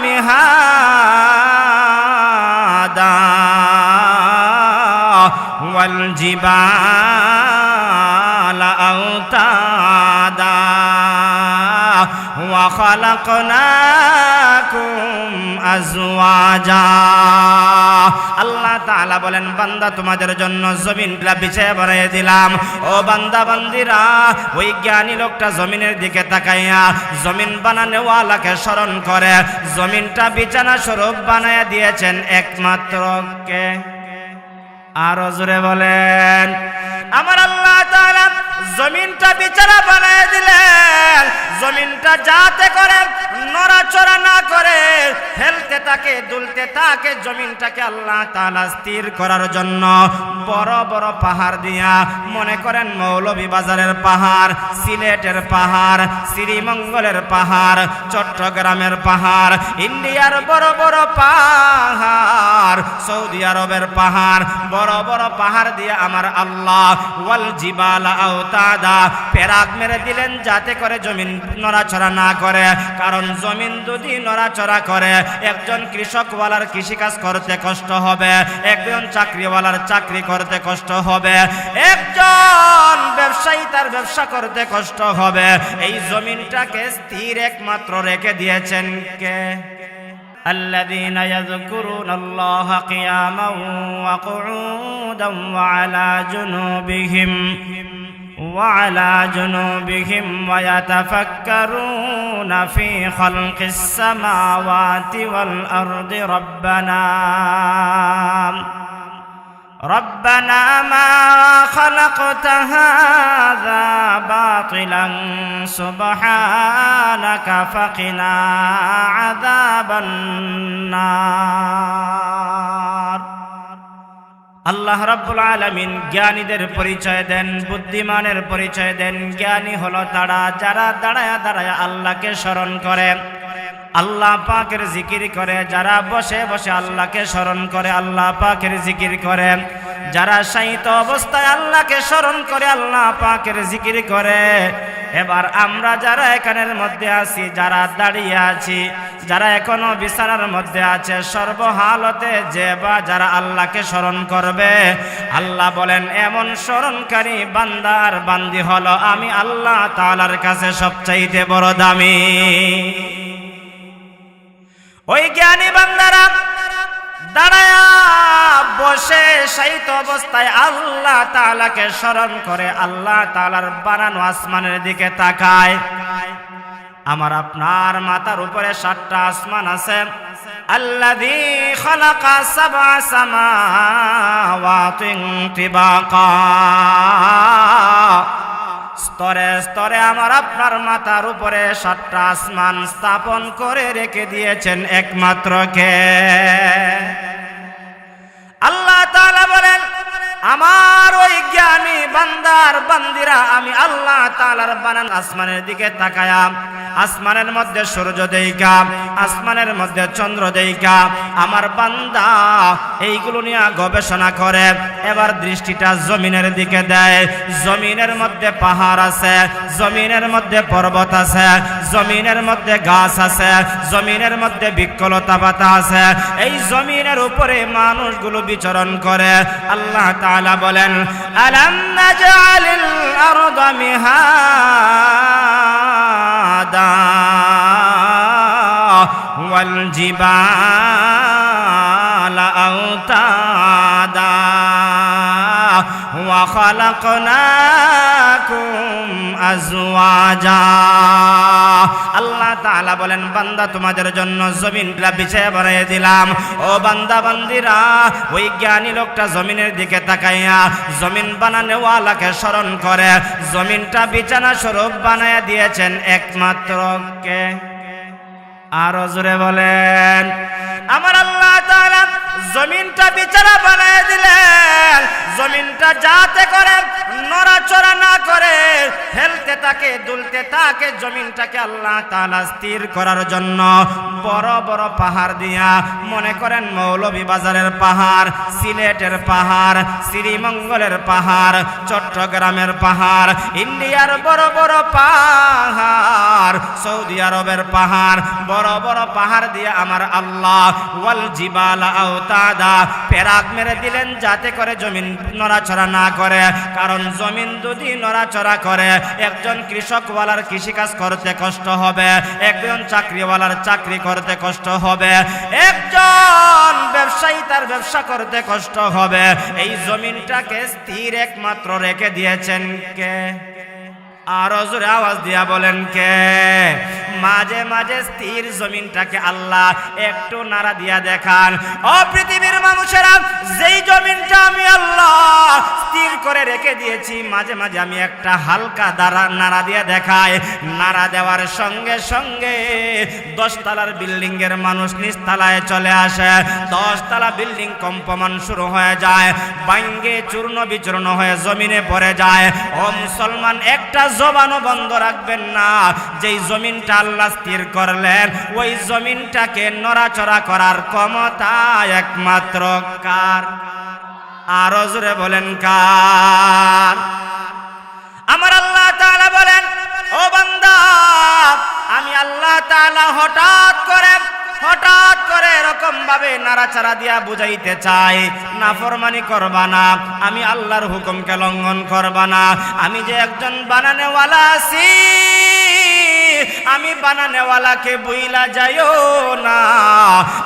মিহাদা ওয়াল জিবালা আওতাদা ওয়া খালাকনাকুম আজওয়াজা। আল্লাহ তাআলা বলেন, বান্দা তোমাদের জন্য জমিনটা বিছায়া বানিয়ে দিলাম। ও বান্দা বান্দিরা, ওই জ্ঞানী লোকটা জমিনের দিকে তাকাইয়া জমিন বানানোওয়ালাকে স্মরণ করে জমিনটা বিছানা স্বরূপ বানায়া দিয়েছেন একমাত্র কে? আরো জোরে বলেন। আমার আল্লাহ তাআলা জমিনটা বিছানা বানায় দিলেন, জমিনটা যাতে করে নড়াচড়া না করে, হেলতে থাকে দুলতে থাকে। জমিনটাকে আল্লাহ তাআলা স্থির করার জন্য বড় বড় পাহাড় দিয়া, মনে করেন মৌলভীবাজারের পাহাড়, সিলেটের পাহাড়, শ্রীমঙ্গলের পাহাড়, চট্টগ্রামের পাহাড়, ইন্ডিয়ার বড় বড় পাহাড়, সৌদি আরবের পাহাড়, বড় বড় পাহাড় দিয়ে আমার আল্লাহ ওয়াল জিবালা আওতাদা পেরাক মেরে দিলেন যাতে করে জমিন নড়াচড়া না করে। কারণ জমিন যদি নড়াচড়া করে, একজন কৃষকওয়ালার কৃষিকাজ করতে কষ্ট হবে, একজন চাকরিওয়ালার চাকরি করতে কষ্ট হবে, একজন ব্যবসায়ী তার ব্যবসা করতে কষ্ট হবে। এই জমিনটাকে স্থির একমাত্র রেখে দিয়েছেন কে? الذين يذكرون الله قياما وقعودا وعلى جنوبهم ويتفكرون في خلق السماوات والأرض ربنا ما خلقت هذا باطلا سبحانك فقنا عذاب النار। আল্লাহ রাব্বুল আলামিন জ্ঞানীদের পরিচয় দেন, বুদ্ধিমানের পরিচয় দেন। জ্ঞানী হলো তারা যারা দাঁড়ায়া দাঁড়ায়া আল্লাহকে স্মরণ করে, আল্লাহ পাকের জিকির করে, যারা বসে বসে আল্লাহকে স্মরণ করে, আল্লাহ পাকের জিকির করে, যারা শায়িত অবস্থায় আল্লাহকে স্মরণ করে, আল্লাহ পাকের জিকির করে। এবার আমরা যারা এখানের মধ্যে আছি, যারা দাঁড়িয়ে আছি, যারা এখনো বিছানার মধ্যে আছে, সর্বহালতে যে বা যারা আল্লাহকে স্মরণ করবে, আল্লাহ বলেন এমন স্মরণকারী বান্দার বান্দি হলো আমি আল্লাহ তাআলার কাছে সবচাইতে বড় দামি। ওই জ্ঞানী বান্দারা দাঁড়ায়া বসে শায়িত অবস্থায় আল্লাহ তাআলাকে স্মরণ করে, আল্লাহ তাআলার বানানো আসমানের দিকে তাকায়। আমার আপনার মাথার উপরে 7টা আসমান আছে। আল্লাযী খালাকা সাবআ সামাওয়াতিন তিবাকা, স্তরে স্তরে আমার আপনার মাথার উপরে 7টা আসমান স্থাপন করে রেখে দিয়েছেন একমাত্র কে? আল্লাহ তাআলা বলেন, আমার ওই জ্ঞানী বান্দার বান্দিরা আমি আল্লাহ তাআলার বানানো আসমানের দিকে তাকায়া, আসমানের মধ্যে সূর্য দেইকা, আসমানের মধ্যে চন্দ্র দেইকা আমার বান্দা এইগুলো নিয়ে গবেষণা করে। এবার দৃষ্টিটা জমিনের দিকে দেয়। জমিনের মধ্যে পাহাড় আছে, জমিনের মধ্যে পর্বত আছে, জমিনের মধ্যে গাছ আছে, জমিনের মধ্যে বৃক্ষলতা পাতা আছে। এই জমিনের উপরে মানুষগুলো বিচরণ করে। আল্লাহ তাআলা বলেন, আলাম নাজআলিল আরদা মিহাদা ওয়াল জিবালা আওতাদা ওয়া খালাকনাকুম আজওয়াজা। আল্লাহ তাআলা বলেন, বান্দা তোমাদের জন্য জমিনটা বিছায়া বানিয়ে দিলাম। ও বান্দা বান্দিরা, ওই জ্ঞানী লোকটা জমিনের দিকে তাকাইয়া জমিন বানানোওয়ালাকে স্মরণ করে জমিনটা বিছানা স্বরূপ বানায়া দিয়েছেন একমাত্র কে? আরো জোরে বলেন। আমার আল্লাহ তাআলা জমিনটা বিছানা বানায় দিলেন, জমিনটা যাতে করে নড়াচড়া না করে, হেলতে থাকে দুলতে থাকে, জমিনটাকে আল্লাহ তাআলা স্থির করার জন্য বড় বড় পাহাড় দিয়া, মনে করেন মৌলভীবাজারের পাহাড়, সিলেটের পাহাড়, শ্রীমঙ্গলের পাহাড়, চট্টগ্রামের পাহাড়, ইন্ডিয়ার বড় বড় পাহাড়, সৌদি আরবের পাহাড়, বড় বড় পাহাড় দিয়ে আমার আল্লাহ ওয়াল জিবালা আওতাদা পেরাক মেরে দিলেন যাতে করে জমিন নড়াচড়া না করে। কারণ জমিন যদি নড়াচড়া করে একজন কৃষকওয়ালার কৃষিকাজ করতে কষ্ট হবে, একজন চাকরিওয়ালার চাকরি করতে কষ্ট হবে, একজন ব্যবসায়ী তার ব্যবসা করতে কষ্ট হবে। এই জমিনটাকে স্থির একমাত্র রেখে দিয়েছেন কে? আরো জোরে আওয়াজ দিয়া বলেন কে? মাঝে মাঝে স্থির জমিনটাকে আল্লাহ একটু নাড়া দিয়া দেখান। ও পৃথিবীর মানুষেরা, যেই জমিনটা আমি আল্লাহ স্থির করে রেখে দিয়েছি, মাঝে মাঝে আমি একটা হালকা নাড়া দিয়ে দেখাই। নাড়া দেওয়ার সঙ্গে সঙ্গে 10 তলার বিল্ডিং এর মানুষ নিচতলায় চলে আসে, 10 তলা বিল্ডিং কম্পমান শুরু হয়ে যায়, ভাঙ্গে চূর্ণ বিচূর্ণ হয়ে জমিনে পড়ে যায়। ও মুসলমান, একটা জবানও বন্ধ রাখবেন না। যেই জমিনটা আল্লাহ স্থির করলেন, ওই জমিনটাকে নড়াচড়া করার ক্ষমতা একমাত্র কার? আরো জোরে বলেন কার? আমার আল্লাহ তাআলা বলেন, ও বান্দা, আমি আল্লাহ তাআলা হঠাৎ করে এরকম ভাবে নাড়াচাড়া দিয়া বুঝাইতে চাই, নাফরমানি করবা না, আমি আল্লাহর হুকুমকে লঙ্ঘন করবা না। আমি যে একজন বানানেওয়ালা আছি, আমি বানানেওয়ালাকে বুইলা যাইও না।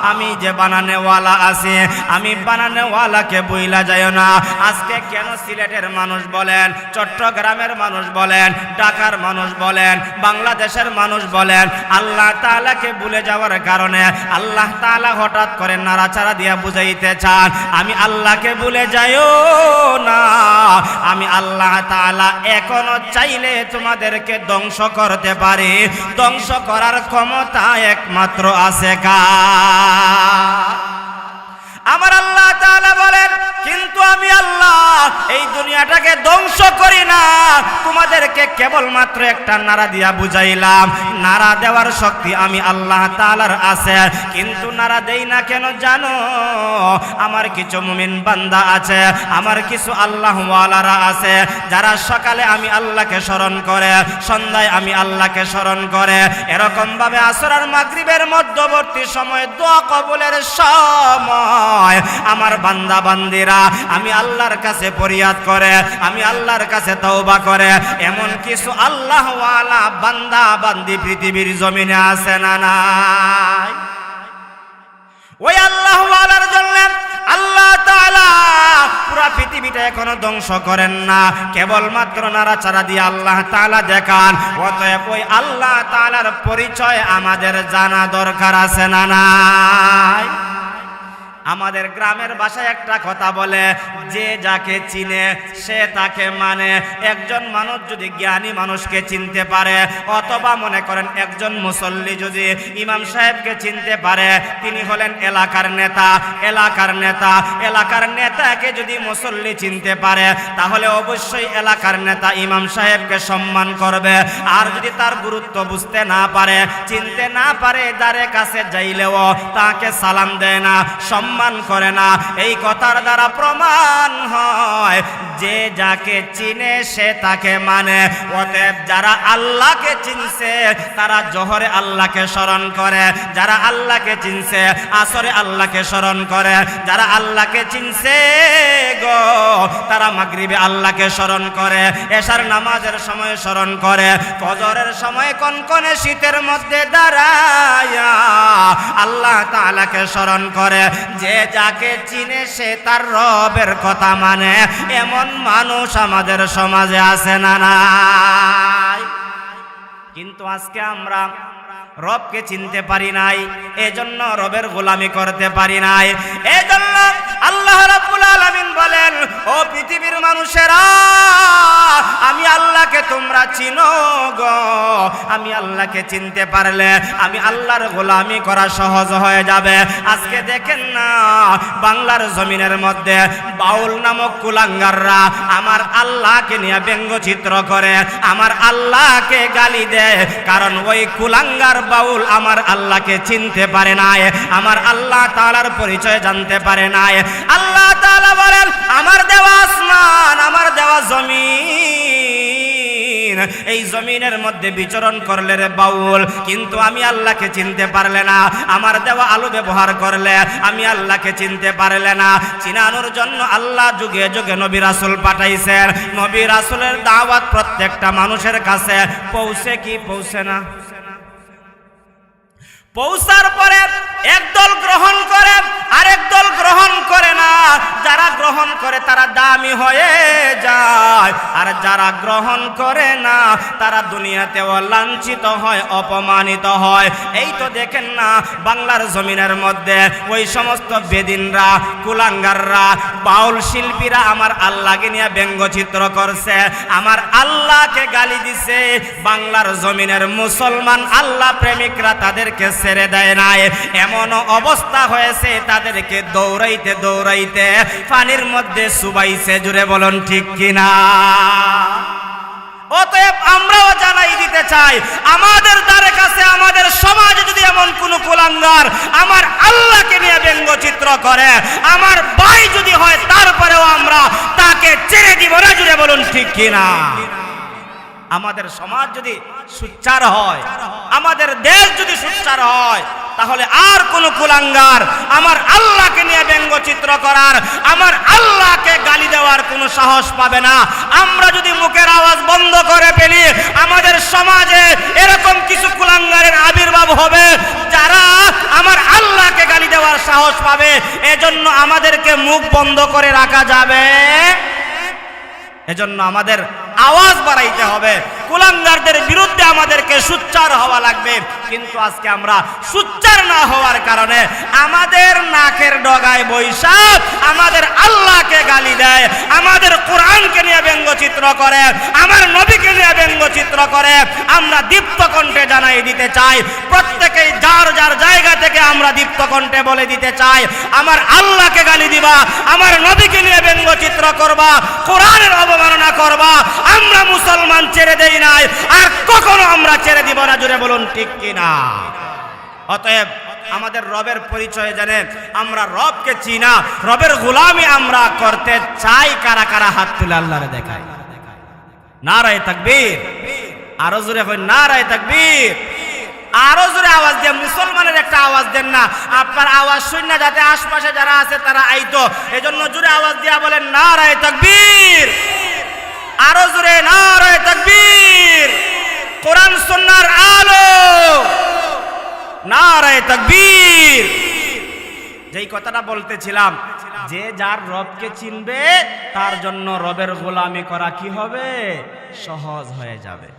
আমি যে বানানেওয়ালা আছি, আমি বানানেওয়ালাকে বুইলা যাইও না। আজকে কেন সিলেটের মানুষ বলেন, চট্টগ্রামের মানুষ বলেন, ঢাকার মানুষ বলেন, বাংলাদেশের মানুষ বলেন, আল্লাহ তাআলাকে ভুলে যাওয়ার কারণে আল্লাহ তাআলা হঠাৎ করে নাড়াচাড়া দিয়া বুঝাইতে চান, আমি আল্লাহকে ভুলে যাইও না। আমি আল্লাহ তাআলা এখনো চাইলে তোমাদেরকে ধ্বংস করতে পারি। ধ্বংস করার ক্ষমতা একমাত্র আছে কার? আমার আল্লাহ তাআলা বলেন, কিন্তু আমি আল্লাহ এই দুনিয়াটাকে ধ্বংস করি না, তোমাদেরকে কেবলমাত্র একটা নাড়া দিয়া বুঝাইলাম। নাড়া দেওয়ার শক্তি আমি আল্লাহ তাআলার আছে, কিন্তু নাড়া দেই না কেন জানো? আমার কিছু মুমিন বান্দা আছে, আমার কিছু আল্লাহওয়ালারা আছে, যারা সকালে আমি আল্লাহকে স্মরণ করে, সন্ধ্যায় আমি আল্লাহকে স্মরণ করে, এরকম ভাবে আসর আর মাগরিবের মধ্যবর্তী সময় দোয়া কবুলের সময় আমার বান্দা বান্দিরা আমি আল্লাহর কাছে ফরিয়াদ করে, আমি আল্লাহর কাছে তওবা করে। এমন কিছু আল্লাহওয়ালা বান্দা বান্দি পৃথিবীর জমিনে আছে না নাই? ওই আল্লাহওয়ালার জন্য আল্লাহ তাআলা পুরা পৃথিবীটা এখনো ধ্বংস করেন না, কেবলমাত্র নাড়াচাড়া দিয়ে আল্লাহ তাআলা দেখান। অতএব ওই আল্লাহ তাআলার পরিচয় আমাদের জানা দরকার আছে না নাই? আমাদের গ্রামের ভাষায় একটা কথা বলে, যে যাকে চিনে সে তাকে মানে। একজন মানুষ যদি জ্ঞানী মানুষকে চিনতে পারে, অথবা মনে করেন একজন মুসল্লি যদি ইমাম সাহেবকে চিনতে পারে, তিনি হলেন এলাকার নেতা। এলাকার নেতাকে যদি মুসল্লি চিনতে পারে, তাহলে অবশ্যই এলাকার নেতা ইমাম সাহেবকে সম্মান করবে। আর যদি তার গুরুত্ব বুঝতে না পারে, চিনতে না পারে, দ্বারে কাছে যাইলেও তাকে সালাম দেয় না, সম্মান করে না। এই কথার দ্বারা প্রমাণ হয় যে যাকে চিনে সে তাকে মানে। অতএব যারা আল্লাহকে চিনছে তারা জোহরে আল্লাহকে স্মরণ করে, যারা আল্লাহকে চিনছে আসরে আল্লাহকে স্মরণ করে, যারা আল্লাহকে চিনছে গো তারা মাগরিবে আল্লাহকে স্মরণ করে, এশার নামাজের সময় স্মরণ করে, ফজরের সময় কনকনে শীতের মধ্যে দাঁড়ায়া আল্লাহ তাআলাকে স্মরণ করে। যে যাকে চিনে সে তার রবের কথা মানে। এমন মানুষ আমাদের সমাজে আছে না নাই? কিন্তু আজকে আমরা রবকে চিনতে পারি নাই, এজন্য রবের গোলামি করতে পারি নাই। এজন্য আল্লাহ রাব্বুল রব্বুল আলামিন বলেন, ও পৃথিবীর মানুষেরা, আমি আল্লাহকে তোমরা চিনো গো। আমি আল্লাহকে চিনতে পারলে আমি আল্লাহর গোলামি করা সহজ হয়ে যাবে। আজকে দেখেন না, বাংলার জমিনের মধ্যে বাউল নামক কুলাঙ্গাররা আমার আল্লাহকে নিয়ে ব্যঙ্গচিত্র করে, আমার আল্লাহকে গালি দেয়, কারণ ওই কুলাঙ্গার বাউল আমার আল্লাহকে চিনতে পারে নাই, আমার আল্লাহ তাআলার পরিচয় জানতে পারে নাই। আল্লাহ তাআলা বলেন, আমার দেওয়া আসমান, আমার দেওয়া জমিন, এই জমিনের মধ্যে বিচরণ করলে রে বাউল, কিন্তু আমি আল্লাহকে চিনতে পারলে না। আমার দেওয়া আলো ব্যবহার করলে আমি আল্লাহকে চিনতে পারলে না। চিনানোর জন্য আল্লাহ যুগে যুগে নবী রাসূল পাঠাইছেন। নবী রাসূলের দাওয়াত প্রত্যেকটা মানুষের কাছে পৌঁছে কি পৌঁছে না? পৌঁছার পরে একদল গ্রহণ করে, আরেক দল গ্রহণ করে না। যারা গ্রহণ করে তারা দামি হয়ে যায়, আর যারা গ্রহণ করে না তারা দুনিয়াতেও লাঞ্ছিত হয়, অপমানিত হয়। এই তো দেখেন না, বাংলার জমিনের মধ্যে ওই সমস্ত বেদিনরা, কুলাঙ্গাররা, বাউল শিল্পীরা আমার আল্লাহকে নিয়ে ব্যঙ্গচিত্র করছে, আমার আল্লাহকে গালি দিছে। বাংলার জমিনের মুসলমান আল্লাহ প্রেমিকরা তাদেরকে ছেড়ে দেয় নাই। এমন অবস্থা হয়েছে তাদেরকে দৌড়াইতে দৌড়াইতে পানির মধ্যে চুবাইছে। জুড়ে বলুন ঠিক কিনা? অতএব আমরাও জানাই দিতে চাই, আমাদের দ্বারে কাছে, আমাদের সমাজে যদি এমন কোন কুলাঙ্গার আমার আল্লাহকে নিয়ে ব্যঙ্গচিত্র করে, আমার ভাই যদি হয়, তারপরেও আমরা তাকে ছেড়ে দিব না। জুড়ে বলুন ঠিক কিনা? আমাদের সমাজ যদি সুচ্চার হয়, আমাদের দেশ যদি সুচ্চার হয়, তাহলে আর কোন কুলাঙ্গার আমার আল্লাহকে নিয়ে ব্যঙ্গচিত্র করার, আমার আল্লাহকে গালি দেওয়ার কোনো সাহস পাবে না। আমরা যদি মুখের আওয়াজ বন্ধ করে ফেলি, আমাদের সমাজে এরকম কিছু কুলাঙ্গারের আবির্ভাব হবে যারা আমার আল্লাহকে গালি দেওয়ার সাহস পাবে। এজন্য আমাদেরকে মুখ বন্ধ করে রাখা যাবে, এজন্য আমাদের আওয়াজ বাড়াইতে হবে। কুলাঙ্গারদের বিরুদ্ধে আমাদেরকে সুচ্চার হওয়া লাগবে। কিন্তু আজকে আমরা সুচ্চার না হওয়ার কারণে আমাদের নাকের ডগায় বৈশা আমাদের আল্লাহকে গালি দেয়, আমাদের কোরআনকে নিয়ে ব্যঙ্গচিত্র করে, আমার নবীকে নিয়ে ব্যঙ্গচিত্র করে। আমরা দীপ্ত কণ্ঠে জানাই দিতে চাই, প্রত্যেকেই যার যার জায়গা থেকে আমরা দীপ্ত কণ্ঠে বলে দিতে চাই, আমার আল্লাহকে গালি দিবা, আমার নবীকে নিয়ে ব্যঙ্গচিত্র করবা, কোরআনের অবমাননা করবা, আমরা মুসলমান ছেড়ে দেই নাই, আর কখনো আমরা ছেড়ে দিব না। জুড়ে বলুন ঠিক কিনা? অতএব আমাদের রবের পরিচয় জানেন, আমরা রবকে চিনা, রবের গোলামি আমরা করতে চাই। কারা কারা হাত তুলে আল্লাহরে দেখায়? নারায়ে তাকবীর! আরো জোরে কই নারায়ে তাকবীর! আরো জোরে আওয়াজ দিয়ে, মুসলমানের একটা আওয়াজ দেন না, আপনার আওয়াজ শুনে যাতে আশপাশে যারা আছে তারা আইতো। এজন্য জোরে আওয়াজ দিয়া বলেন নারায়ে তাকবীর! আরো জোরে নারায়ে তাকবীর! কোরআন সুন্নাহর আলো, নারায়ে তাকবীর! যেই কথাটা বলতেছিলাম, যে যার রবকে চিনবে তার জন্য রবের গোলামি করা কি হবে? সহজ হয়ে যাবে।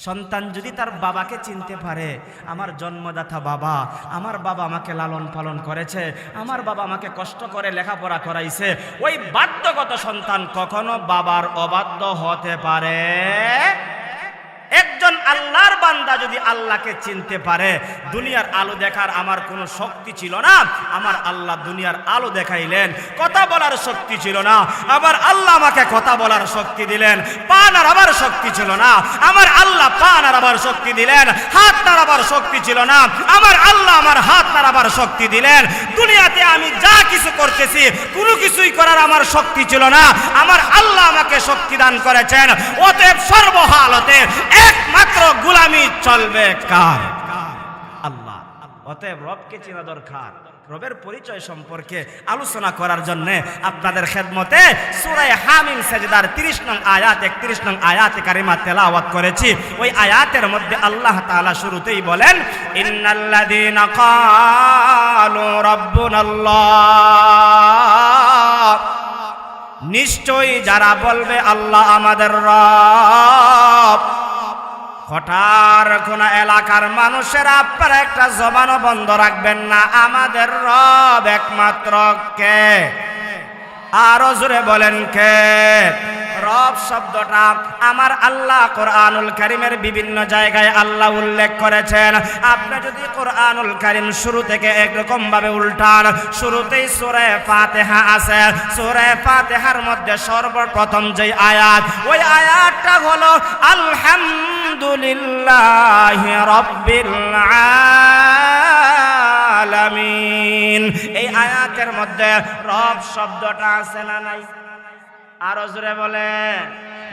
সন্তান যদি তার বাবাকে চিনতে পারে, আমার জন্মদাতা বাবা, আমার বাবা আমাকে লালন পালন করেছে, আমার বাবা আমাকে কষ্ট করে লেখাপড়া করাইছে, ওই বাধ্যগত সন্তান কখনো বাবার অবাধ্য হতে পারে? একজন আল্লাহর বান্দা যদি আল্লাহকে চিনতে পারে, দুনিয়ার আলো দেখার আমার কোনো শক্তি ছিল না, আমার আল্লাহ দুনিয়ার আলো দেখাইলেন। কথা বলার শক্তি ছিল না, আমার আল্লাহ আমাকে কথা বলার শক্তি দিলেন। পা নাড়াবার শক্তি ছিল না, আমার আল্লাহ পা নাড়াবার শক্তি দিলেন। হাত নাড়াবার শক্তি ছিল না, আমার আল্লাহ আমার হাত নাড়াবার শক্তি দিলেন। দুনিয়াতে আমি যা কিছু করতেছি, কোনো কিছুই করার আমার শক্তি ছিল না, আমার আল্লাহ আমাকে শক্তি দান করেছেন। অতএব সর্বহালতে একমাত্র গোলামি চলবে কার? আল্লাহ। অতএব রবকে চেনা দরকার। রবের পরিচয় সম্পর্কে আলোচনা করার জন্য আপনাদের খেদমতে সূরা হামিম সাজদার 30 নং আয়াত 31 নং আয়াতে কারিমা তেলাওয়াত করেছি। ওই আয়াতের মধ্যে আল্লাহ তাআলা শুরুতেই বলেন, ইন্নাল্লাযীনা ক্বালু রাব্বুনাল্লাহ, নিশ্চয়ই যারা বলবে আল্লাহ আমাদের রব। হঠাৎ কোন এলাকার মানুষেরা আপনারা একটা জবানও বন্ধ রাখবেন না, আমাদের রব একমাত্র কে? আরো জোরে বলেন কে? রব শব্দটা আমার আল্লাহ কোরআনুল কারীমের বিভিন্ন জায়গায় আল্লাহ উল্লেখ করেছেন। আপনি যদি কোরআনুল কারীম শুরু থেকে একরকম ভাবে উল্টান, শুরুতেই সূরা ফাতিহা আছে, সূরা ফাতিহার মধ্যে সর্বপ্রথম যে আয়াত, ওই আয়াতটা হলো আলহামদুলিল্লাহি রাব্বিল আলামিন। এই আয়াতের মধ্যে রব শব্দটা আছে না নাই? আরো জোরে বলে।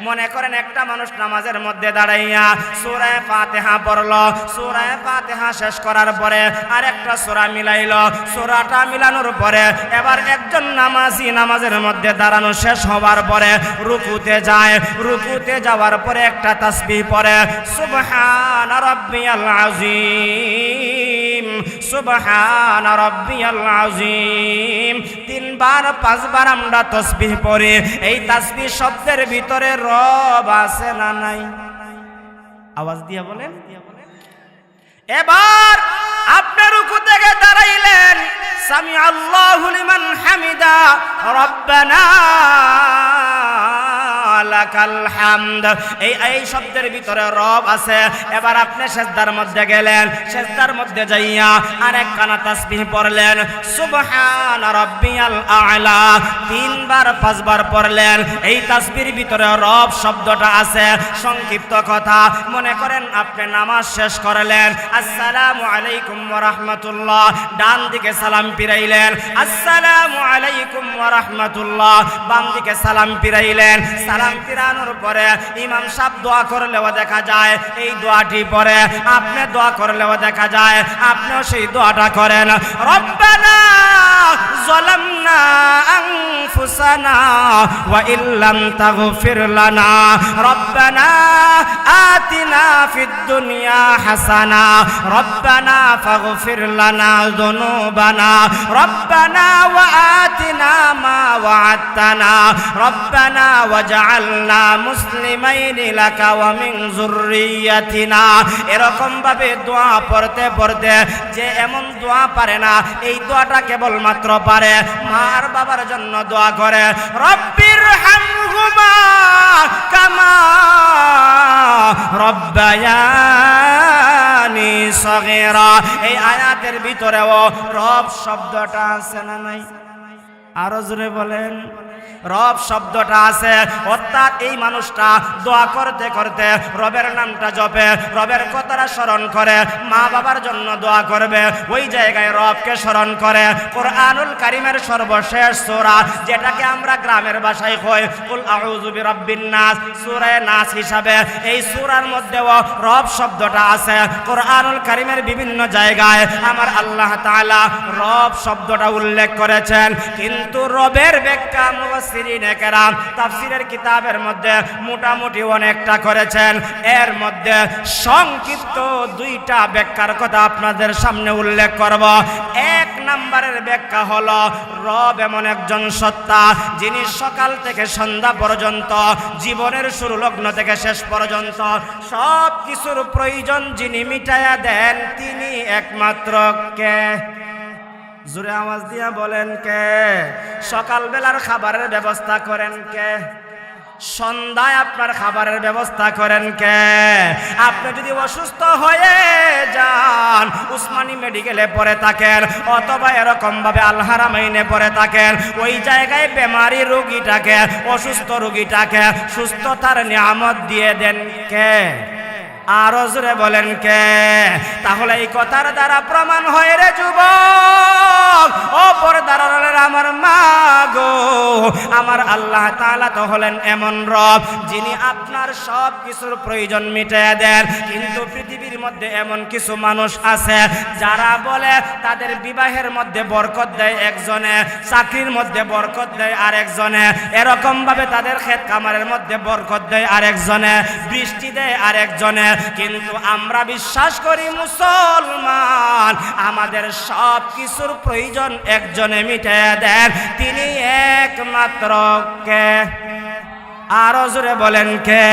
মনে করেন একটা মানুষ নামাজের মধ্যে দাঁড়াইয়া সূরা ফাতিহা পড়লো, সূরা ফাতিহা শেষ করার পরে আরেকটা সূরা মিলাইলো, সূরাটা মিলানোর পরে এবার একজন নামাজি নামাজের মধ্যে দাঁড়ানো শেষ হওয়ার পরে রুকুতে যায়, রুকুতে যাওয়ার পরে একটা তাসবিহ পড়ে, সুবহান রাব্বিয়াল আযীম, সুবহান রাব্বিয়াল আযীম। 3 বার 5 বার আমরা তাসবিহ পড়ি। এই তাসবিহ শব্দের ভিতরে রব আছে না নাই? আওয়াজ দিয়া বলেন। এবার আপনি রুকু থেকে দাঁড়াইলেন, সামি আল্লাহু লিমান হামিদা, রব্বানা লাকাল হামদ। এই শব্দের ভিতরে রব আছে। এবার আপনি সিজদার মধ্যে গেলেন, সিজদার মধ্যে যাইয়া আরেক কানা তাসবিহ পড়লেন, সুবহান রাব্বিয়াল আ'লা। 3 বার 5 বার পড়লেন। এই তাসবিহর ভিতরে রব শব্দটা আছে। সংক্ষিপ্ত কথা, মনে করেন আপনি নামাজ শেষ করলেন, আসসালামু আলাইকুম ওয়া রাহমাতুল্লাহ, ডান দিকে সালাম ফিরাইলেন, আসসালামু আলাইকুম ওয়া রাহমাতুল্লাহ, বাম দিকে সালাম ফিরাইলেন। সালাম ফিরানোর পরে ইমাম সাহেব দোয়া করলেও দেখা যায় এই দোয়াটি পরে, আপনি দোয়া করলেও দেখা যায় আপনিও সেই দোয়াটা করেন, রব্বানা যালামনা আনফুসানা ওয়া ইল্লাম তাগফির লানা, রব্বানা আতিনা ফিদ দুনিয়া হাসানা, রব্বানা ফাগফির লানা যুনুবানা, রব্বানা ওয়া আতিনা মা ওয়া'আদতানা, রব্বানা ওয়াজআলনা মুসলিমাইনি লাকা ওয়া মিন যুররিয়াতিনা। এরকম ভাবে দোয়া পড়তে পড়তে যে এমন দোয়া পারে না, এই দোয়াটা কেবল মাত্র পারে মা আর বাবার জন্য দোয়া করে, রব্বির হামহুমা কামা রব্বায়ানি সগীরা। এই আয়াতের ভিতরেও রব শব্দটা আছে না নাই? আরো জোরে বলেন। রব শব্দটা আছে, অর্থাৎ এই মানুষটা দোয়া করতে করতে রবের নামটা জপে, রবের কথাটা স্মরণ করে, মা বাবার জন্য দোয়া করবে, ওই জায়গায় রবকে স্মরণ করে। কোরআনুল কারীমের সর্বশেষ সূরা, যেটাকে আমরা গ্রামের ভাষায় কই কুল আউযু বিরাব্বিন নাস, সূরা নাস হিসাবে এই সূরার মধ্যেও রব শব্দটা আছে। কোরআনুল কারীমের বিভিন্ন জায়গায় আমার আল্লাহ তাআলা রব শব্দটা উল্লেখ করেছেন, কিন্তু রবের ব্যাখ্যা মুফাসসিরিনে কেরাম তাফসীরের কিতাবের মধ্যে মোটামুটি অনেকটা করেছেন। এর মধ্যে সংক্ষিপ্ত 2টা ব্যাখ্যার কথা আপনাদের সামনে উল্লেখ করব। 1 নম্বরের ব্যাখ্যা হলো রব এমন একজন সত্তা যিনি সকাল থেকে সন্ধ্যা পর্যন্ত, জীবনের শুরু লগ্ন থেকে শেষ পর্যন্ত সব কিছুর প্রয়োজন যিনি মিটাইয়া দেন, তিনি একমাত্র কে? জোরে আওয়াজ দিয়া বলেন কে? সকাল বেলার খাবারের ব্যবস্থা করেন কে? সন্ধ্যায় আপনার খাবারের ব্যবস্থা করেন কে? আপনি যদি অসুস্থ হয়ে যান, উসমানী মেডিকেলে পড়ে থাকেন অথবা এরকম ভাবে আল হারামাইনে পড়ে থাকেন, ওই জায়গায় বেমারি রোগীটাকে, অসুস্থ রোগীটাকে সুস্থতার নিয়ামত দিয়ে দেন কে? আরো জোরে বলেন কে? তাহলে এই কথার দ্বারা প্রমাণ হয় রে যুবক, ও পর্দার আড়ালের আমার মা গো, আমার আল্লাহ তাআলা তো হলেন এমন রব যিনি আপনার সব কিছুর প্রয়োজন মিটিয়ে দেন। কিন্তু পৃথিবীর মধ্যে এমন কিছু মানুষ আছে যারা বলে তাদের বিবাহের মধ্যে বরকত দেয় একজনে, চাকরির মধ্যে বরকত দেয় আরেকজনে, এরকম ভাবে তাদের ক্ষেত খামারের মধ্যে বরকত দেয় আরেকজনে, বৃষ্টি দেয় আরেকজনে। কিন্তু আমরা বিশ্বাস করি মুসলমান, আমাদের সব কিছুর প্রয়োজন একজনে মিটিয়ে দেন, তিনি একমাত্র কে? আরো জোরে বলেন কে?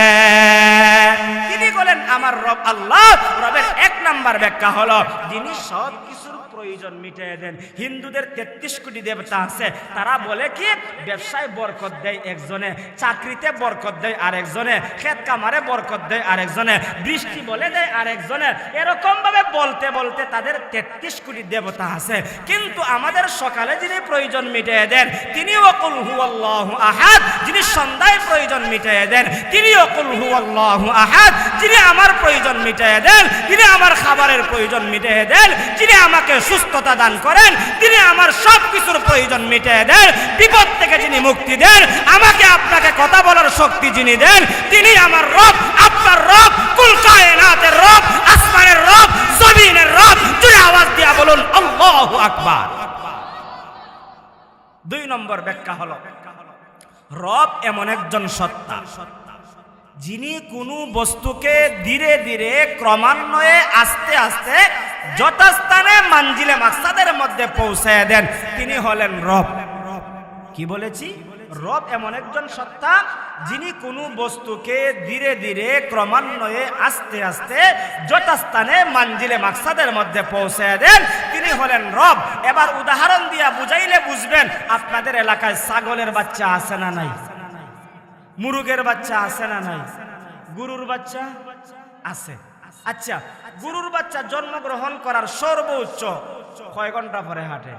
তিনি বলেন আমার রব আল্লাহ? রবের এক নাম্বার ব্যাখ্যা হলো যিনি সব কিছুর প্রয়োজন মিটিয়ে দেন। হিন্দুদের 33 কোটি দেবতা আছে, তারা বলে কি ব্যবসায় বরকত দেয় একজনে, চাকরিতে বরকত দেয় আরেকজনে, ক্ষেত কামারে বরকত দেয় আরেকজনে, বৃষ্টি বলে দেয় আরেকজনে। এরকম ভাবে বলতে বলতে তাদের 33 কোটি দেবতা আছে। কিন্তু আমাদের সকালে যিনি প্রয়োজন মিটিয়ে দেন তিনিও কুল হুয়াল্লাহু আহাদ, যিনি সন্ধ্যায় প্রয়োজন মিটিয়ে দেন তিনিও কুল হুয়াল্লাহু আহাদ, যিনি আমার প্রয়োজন মিটিয়ে দেন, যিনি আমার খাবারের প্রয়োজন মিটিয়ে দেন, যিনি আমাকে সুস্থতা দান করেন, তিনি আমার সব কিছুর প্রয়োজন মিটিয়ে দেন, বিপদ থেকে যিনি মুক্তি দেন, আমাকে আপনাকে কথা বলার শক্তি যিনি দেন, তিনি আমার রব, আপনার রব, কুল কায়নাতের রব, আসমানের রব, জমিনের রব। জোরে আওয়াজ দিয়া বলুন আল্লাহু আকবার। 2 নম্বর ব্যাখ্যা হলো রব এমন একজন সত্তা যিনি কোনো বস্তুকে ধীরে ধীরে ক্রমান্বয়ে আস্তে আস্তে যথাস্থানে মানজিলে মাকসাদের মধ্যে পৌঁছায় দেন, তিনি হলেন রব। কি বলেছি? রব এমন একজন সত্তা যিনি কোনো বস্তুকে ধীরে ধীরে ক্রমান্বয়ে আস্তে আস্তে যথাস্থানে মানজিলে মাকসাদের মধ্যে পৌঁছায় দেন, তিনি হলেন রব। এবার উদাহরণ দিয়া বুঝাইলে বুঝবেন। আপনাদের এলাকায় ছাগলের বাচ্চা আছে না নাই? মুরগের বাচ্চা আছে না নাই? গরুর বাচ্চা আছে। আচ্ছা, গরুর বাচ্চা জন্মগ্রহণ করার সর্বোচ্চ কয় ঘন্টা পরে হাঁটে?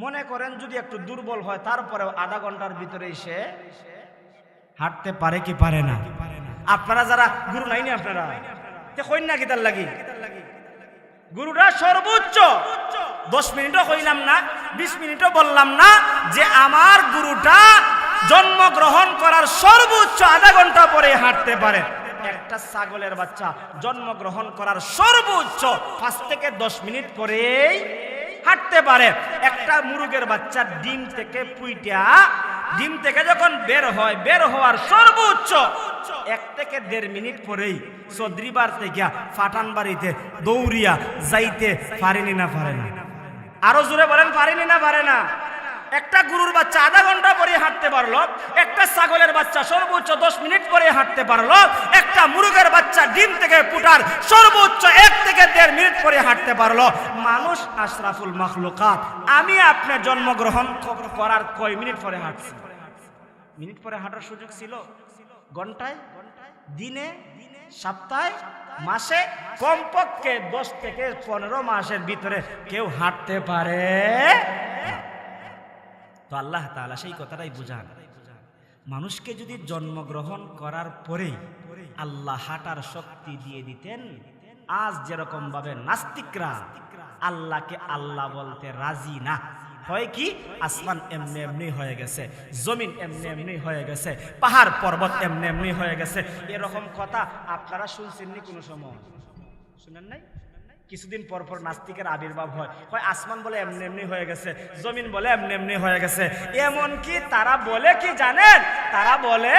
মনে করেন যদি একটু দুর্বল হয় তারপরেও আধা ঘন্টার ভিতরে সে হাঁটতে পারে কি পারে না? আপনারা যারা গরু নাইনি আপনারা কইন না কি তার লাগি? গরুটা সর্বোচ্চ 10 মিনিটও কইলাম না, 20 মিনিটও বললাম না, যে আমার গরুটা জন্মগ্রহণ করার সর্বোচ্চ আধা ঘন্টা পরে হাঁটতে পারে। একটা ছাগলের বাচ্চা জন্মগ্রহণ করার সর্বোচ্চ 5 থেকে 10 মিনিট পরেই হাঁটতে পারে। একটা মুরগের বাচ্চা ডিম থেকে পুইটা, ডিম থেকে যখন বের হয়, বের হওয়ার সর্বোচ্চ 1 থেকে 1.5 মিনিট পরেই চৌধুরীবার থেকে ফাটান বাড়িতে দৌড়িয়া যাইতে পারেনি না পারে না? আরো জোরে বলেন, পারেনি না পারে না? একটা গরুর বাচ্চা আধা ঘন্টা পরে হাঁটতে পারলো, একটা ছাগলের বাচ্চা সর্বোচ্চ 10 মিনিট পরে হাঁটতে পারলো, একটা মুরগের বাচ্চা ডিম থেকে ফুটার সর্বোচ্চ 1 থেকে 1.5 মিনিট পরে হাঁটতে পারলো। মানুষ আশরাফুল মাখলুকাত, আমি আপনি জন্মগ্রহণ করার কয় মিনিট পরে হাঁটছি? মিনিট পরে হাঁটার সুযোগ ছিল? ঘন্টায়, দিনে, সপ্তাহে, মাসে? কমপক্ষে 10 থেকে 15 মাসের ভিতরে কেউ হাঁটতে পারে? তো আল্লাহ তাআলা সেই কথাটাই বুঝান, মানুষকে যদি জন্মগ্রহণ করার পরেই আল্লাহ হাঁটার শক্তি দিয়ে দিতেন, আজ যেরকম ভাবে নাস্তিকরা আল্লাহকে আল্লাহ বলতে রাজি না, হয় কি আসমান এমনি এমনি হয়ে গেছে, জমিন এমনি এমনি হয়ে গেছে, পাহাড় পর্বত এমনি এমনি হয়ে গেছে, এরকম কথা আপনারা শুনছেননি? কোনো সময় শুনেন নাই? কিছুদিন পর পর নাস্তিকের আবির্ভাব হয়, আসমান বলে এমনি এমনি হয়ে গেছে, জমিন বলে এমনি এমনি হয়ে গেছে। এমনকি তারা বলে কি জানেন? তারা বলে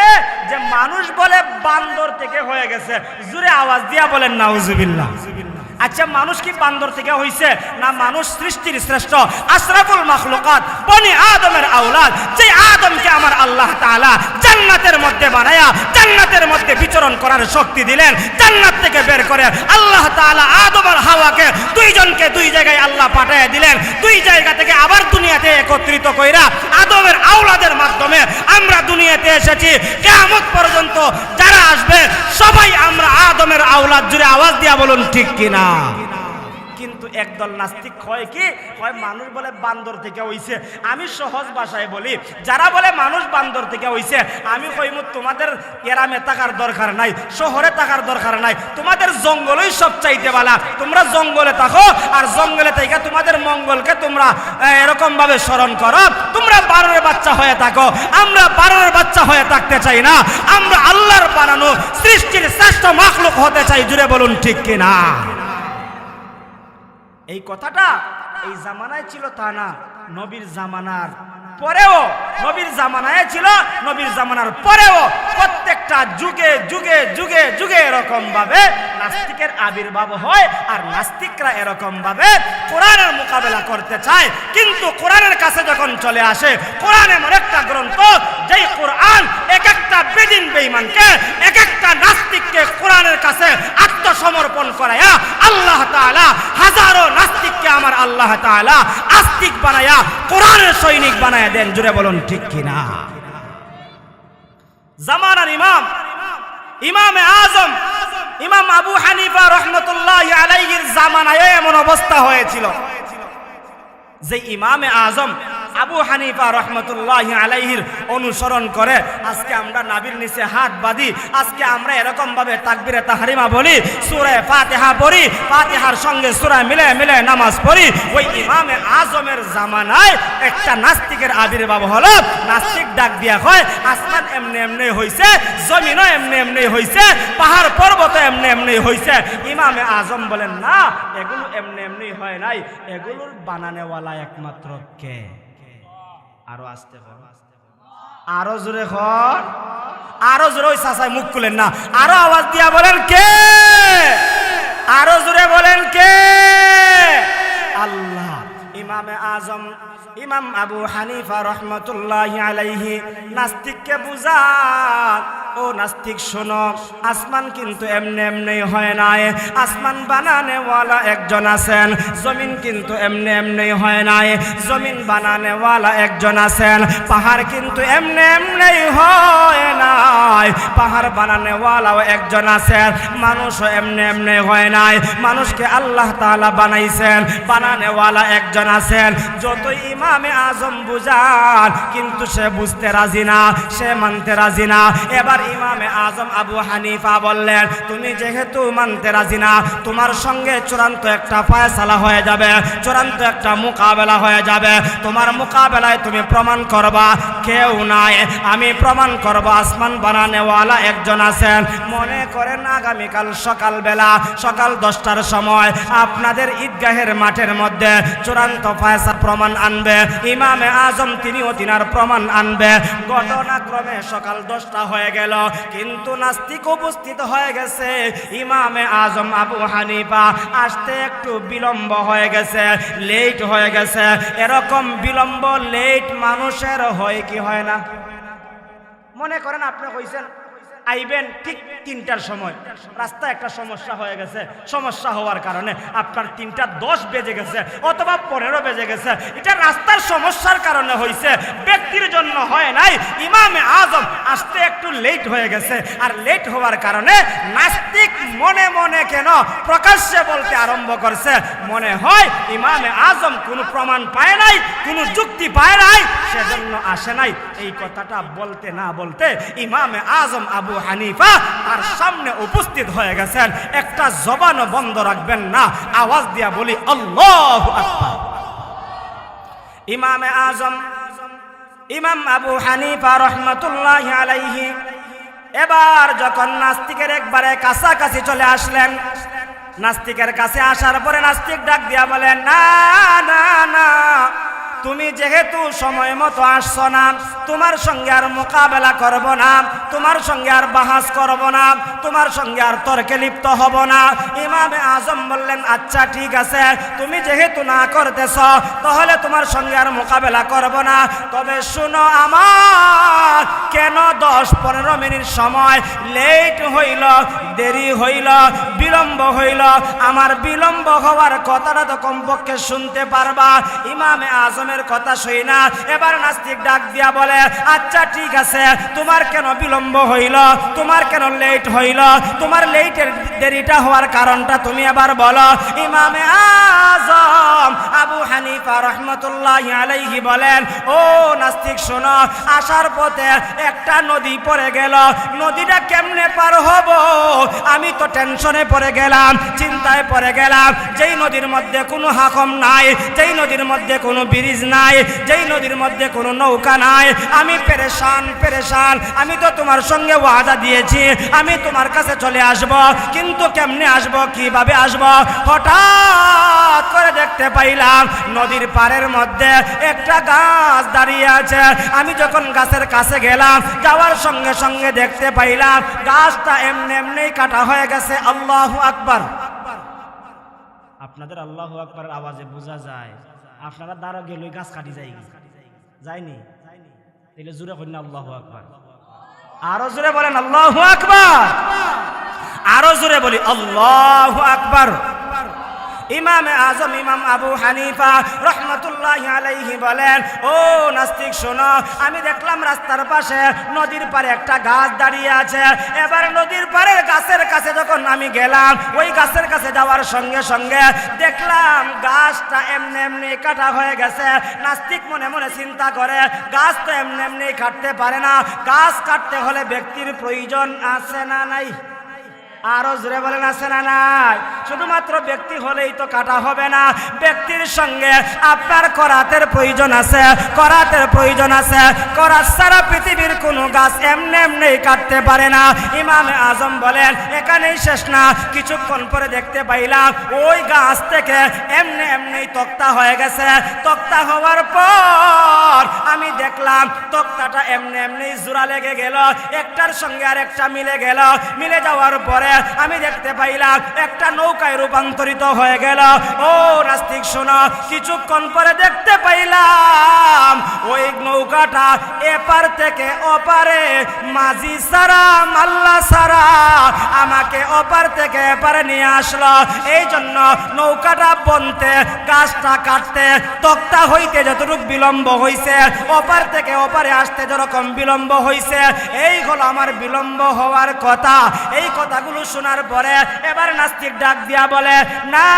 যে মানুষ বলে বান্দর থেকে হয়ে গেছে। জোরে আওয়াজ দিয়া বলেন নাউজুবিল্লাহ। আচ্ছা, মানুষ কি বান্দর থেকে হইছে? না, মানুষ সৃষ্টির শ্রেষ্ঠ, আশরাফুল মাখলুকাত, বনি আদমের আওলাদ। যে আদমকে আমার আল্লাহ তাআলা জান্নাতের মধ্যে বানায়া জান্নাতের মধ্যে বিচরণ করার শক্তি দিলেন, জান্নাত থেকে বের করে আল্লাহ তাআলা আদম আর হাওয়াকে দুইজনকে দুই জায়গায় আল্লাহ পাঠিয়ে দিলেন। দুই জায়গা থেকে আবার দুনিয়াতে একত্রিত কইরা আদমের আওলাদের মাধ্যমে আমরা দুনিয়াতে এসেছি। কিয়ামত পর্যন্ত যারা আসবে সবাই আমরা আদমের আওলাদ। জুড়ে আওয়াজ দিয়া বলুন ঠিক কিনা? কিন্তু একদল নাস্তিক হয় কি, হয় মানুষ বলে বান্দর থেকে হইছে। আমি সহজ ভাষায় বলি, যারা বলে মানুষ বান্দর থেকে হইছে, আমি কইমু তোমাদের গ্রামে থাকার দরকার নাই, শহরে থাকার দরকার নাই, তোমাদের জঙ্গলই সব চাইতে বালা। তোমরা জঙ্গলে থাকো, আর জঙ্গলে থেকে তোমাদের মঙ্গলকে তোমরা এরকম ভাবে স্মরণ করো। তোমরা বানরের বাচ্চা হয়ে থাকো, আমরা বানরের বাচ্চা হয়ে থাকতে চাই না, আমরা আল্লাহর বানানো সৃষ্টির শ্রেষ্ঠ মাখলুক হতে চাই। জুড়ে বলুন ঠিক কিনা? এই কথাটা এই জামানায় ছিল তা না, নবীর জামানার পরেও, নবীর জামানায় ছিল, নবীর জামানার পরেও প্রত্যেকটা যুগে যুগে যুগে যুগে এরকম ভাবে নাস্তিকের আবির্ভাব হয়। আর নাস্তিকরা এরকম ভাবে কোরআনের মোকাবেলা করতে চায়। কিন্তু কোরআনের কাছে যখন চলে আসে, কোরআন এমন একটা গ্রন্থ, যেই কোরআন এক একটা একটা বেদিন বেঈমানকে, এক একটা নাস্তিককে কোরআনের কাছে আত্মসমর্পণ করায়া আল্লাহ তাআলা হাজারো নাস্তিককে আমার আল্লাহ তাআলা আস্তিক বানায়া কোরআনের সৈনিক বানায়া দেন। জুড়ে বলুন ঠিক কিনা? জামানার ইমামে আজম ইমাম আবু হানিফা রাহমাতুল্লাহি আলাইহির জামানায় এমন অবস্থা হয়েছিল যে ইমামে আজম আবু হানিফা রাহমাতুল্লাহি আলাইহির অনুসরণ করে আজকে আমরা নাভির নিচে হাত বাঁধি, আজকে আমরা এরকম ভাবে তাকবীরে তাহরিমা বলি, সূরা ফাতিহা পড়ি, ফাতিহার সঙ্গে সূরা মিলে মিলে নামাজ পড়ি। ওই ইমামে আজমের জামানায় একটা নাস্তিকের আবির্ভাব হলো। নাস্তিক ডাক দিয়া হয় আসমান এমনি এমনি হইছে, জমিনও এমনি এমনি হইছে, পাহাড় পর্বত এমনি এমনি হইছে। ইমামে আজম বলেন না, এগুলো এমনি এমনি হয় নাই, এগুলোর বানানেওয়ালা একমাত্র কে? আরো আসতে কর, আরো জোরে কর, আরো জোরে। ওই চাচাই মুখ খুলেন না, আরো আওয়াজ দিয়া বলেন কে? আরো জোরে বলেন কে? আল্লাহ। ইমামে আজম ইমাম আবু হানিফা রাহমাতুল্লাহি আলাইহি নাস্তিককে বুঝান, ও নাস্তিক শোনো, আসমান কিন্তু এমনি এমনি হয় নাই, আসমান বানানেওয়ালা একজন আছেন। জমিন কিন্তু এমনি এমনি হয় নাই, জমিন বানানেওয়ালা একজন আছেন। পাহাড় কিন্তু এমনি এমনি হয় নাই, পাহাড় বানানেওয়ালাও একজন আছেন। মানুষও এমনি এমনি হয় নাই, মানুষকে আল্লাহ তাআলা বানাইছেন, বানানেওয়ালা একজন আছেন। যতই ইমামে আজম বুঝান কিন্তু সে বুঝতে রাজি না, সে মানতে রাজি না। এবার ইমামে আজম আবু হানিফা বললেন, তুমি যেহেতু মানতে রাজি না, তোমার সঙ্গে চূড়ান্ত একটা ফয়সালা হয়ে যাবে, চূড়ান্ত একটা মোকাবেলা হয়ে যাবে। তোমার মোকাবেলায় তুমি প্রমাণ করবা কেউ নাই, আমি প্রমাণ করব আসমান বানানেওয়ালা একজন আছেন। মনে করেন আগামীকাল সকালবেলা সকাল 10টার সময় আপনাদের ঈদগাহের মাঠের মধ্যে চূড়ান্ত ফয়সালা প্রমাণ আনবে ইমামে আজম, তিনিও তিনার প্রমাণ আনবে। ঘটনাক্রমে সকাল 10টা হয়ে গেল, কিন্তু নাস্তিক উপস্থিত হয়ে গেছে। ইমামে আজম আবু হানিফা আসতে একটু বিলম্ব হয়ে গেছে, লেট হয়ে গেছে। এরকম বিলম্ব লেট মানুষের হয় কি হয় না? মনে করেন আপনি কইছেন আইবেন ঠিক 3টার সময়, রাস্তায় একটা সমস্যা হয়ে গেছে, সমস্যা হওয়ার কারণে আপনার 3:10 বেজে গেছে অথবা 15 বেজে গেছে। এটা রাস্তার সমস্যার কারণে হয়েছে, ব্যক্তির জন্য হয় নাই। ইমামে আজম আসতে একটু লেট হয়ে গেছে, আর লেট হওয়ার কারণে নাস্তিক মনে মনে কেন প্রকাশ্যে বলতে আরম্ভ করছে, মনে হয় ইমামে আজম কোনো প্রমাণ পায় নাই, কোনো যুক্তি পায় নাই, সেজন্য আসে নাই। এই কথাটা বলতে না বলতে ইমামে আজম আবু হানিফা তার সামনে উপস্থিত হয়ে গেছেন। একটা জবানও বন্ধ রাখবেন না, আওয়াজ দিয়া বলি আল্লাহু আকবার। ইমামে আজম ইমাম আবু হানিফা রাহমাতুল্লাহি আলাইহি এবার যখন নাস্তিকের একবারে কাছাকাছি চলে আসলেন, নাস্তিকের কাছে আসার পরে নাস্তিক ডাক দিয়া বলেন, না না না, তুমি যেহেতু সময় মতো আসছো না, তোমার সঙ্গে আর মোকাবেলা করব না, তোমার সঙ্গে আর বাহাস করব না, তোমার সঙ্গে আর তর্কে লিপ্ত হব না। ইমামে আজম বললেন, আচ্ছা ঠিক আছে, তুমি যেহেতু না করতেছ তাহলে তোমার সঙ্গে আর মোকাবেলা করব না। তবে শুনো, আমার কেন 10-15 মিনিট সময় লেট হইল, দেরি হইল, বিলম্ব হইল, আমার বিলম্ব হওয়ার কথাটা তো কমপক্ষে শুনতে পারবা। ইমামে আজমের কথা শুই না এবার নাস্তিক ডাক দিয়া বলে, আচ্ছা ঠিক আছে, তোমার কেন বিলম্ব হইল, তোমার কেন লেট হইল, তোমার লেটের দেরিটা হওয়ার কারণটা তুমি এবার বলো। ইমামে আজম আবু হানিফা রাহমাতুল্লাহি আলাইহি বলেন, ও নাস্তিক শোনো, আসার পথে একটা নদী পড়ে গেল, নদীটা কেমনে পার হব আমি তো টেনশনে পড়ে গেলাম, চিন্তায় পড়ে গেলাম। যেই নদীর মধ্যে কোনো হাকম নাই, যেই নদীর মধ্যে কোনো ব্রিজ নাই, যেই নদীর মধ্যে কোনো নৌকা নাই, আমি পেরেশান পেরেশান। আমি তো তোমার সঙ্গে ওয়াদা দিয়েছি আমি তোমার কাছে চলে আসব, কিন্তু কেমনে আসব, কিভাবে আসব? হঠাৎ করে দেখতে পাইলাম নদীর পাড়ের মধ্যে একটা গাছ দাঁড়িয়ে আছে। আমি যখন গাছের কাছে গেলাম, যাওয়ার সঙ্গে সঙ্গে দেখতে পাইলাম গাছটা এমনি এমনি কাটা হয়ে গেছে। আল্লাহু আকবার। আপনাদের আল্লাহু আকবার আওয়াজে বোঝা যায় আপনারা দ্বারা গেলে গাছ কাটি যায়নি, তাইলে জোরে করেন আল্লাহু আকবার। আরো জোরে বলেন আল্লাহু আকবার। আরো জোরে বলি আল্লাহু আকবার। ইমামে আজম ইমাম আবু হানিফা রহমতুল্লাহি আলাইহি বলেন, ও নাস্তিক শোনো, আমি দেখলাম রাস্তার পাশে নদীর পাড়ে একটা গাছ দাঁড়িয়ে আছে। এবার নদীর পাড়ের গাছের কাছে যখন আমি গেলাম, ওই গাছের কাছে যাওয়ার সঙ্গে সঙ্গে দেখলাম গাছটা এমনি এমনি কাটা হয়ে গেছে। নাস্তিক মনে মনে চিন্তা করে, গাছ তো এমনি এমনি কাটতে পারে না, গাছ কাটতে হলে ব্যক্তির প্রয়োজন আছে না নাই? আরো জোরে বলেন আছে না নাই? শুধুমাত্র ব্যক্তি হলেই তো কাটা হবে না, ব্যক্তির সঙ্গে আপনার করাতের প্রয়োজন আছে, করাতের প্রয়োজন আছে। করাত ছাড়া পৃথিবীর কোনো গাছ এমনি এমনি কাটতে পারে না। ইমামে আজম বলেন, এখানেই শেষ না, কিছুক্ষণ পরে দেখতে পাইলাম ওই গাছ থেকে এমনি এমনি তক্তা হয়ে গেছে। তক্তা হওয়ার পর আমি দেখলাম তক্তাটা এমনি এমনি জোড়া লেগে গেল, একটার সঙ্গে আর একটা মিলে গেল। মিলে যাওয়ার পরে আমি দেখতে পাইলাম একটা নৌকায় রূপান্তরিত হয়ে গেল। ও নাস্তিক শোনো, কিছুক্ষণ পরে দেখতে পাইলাম ওই নৌকাটা এপার থেকে ওপারে মাঝি সারা মাল্লা সারা আমাকে ওপার থেকে এপারে নিয়ে আসলো। এই জন্য নৌকাটা বনতে, গাছটা কাটতে, তক্তা হইতে যতটুকু বিলম্ব হইছে, ওপার থেকে ওপারে আসতে যেরকম বিলম্ব হইছে, এই হলো আমার বিলম্ব হওয়ার কথা। এই কথাগুলো শোনার পরে এবার নাস্তিক ডাক দিয়া বলে, না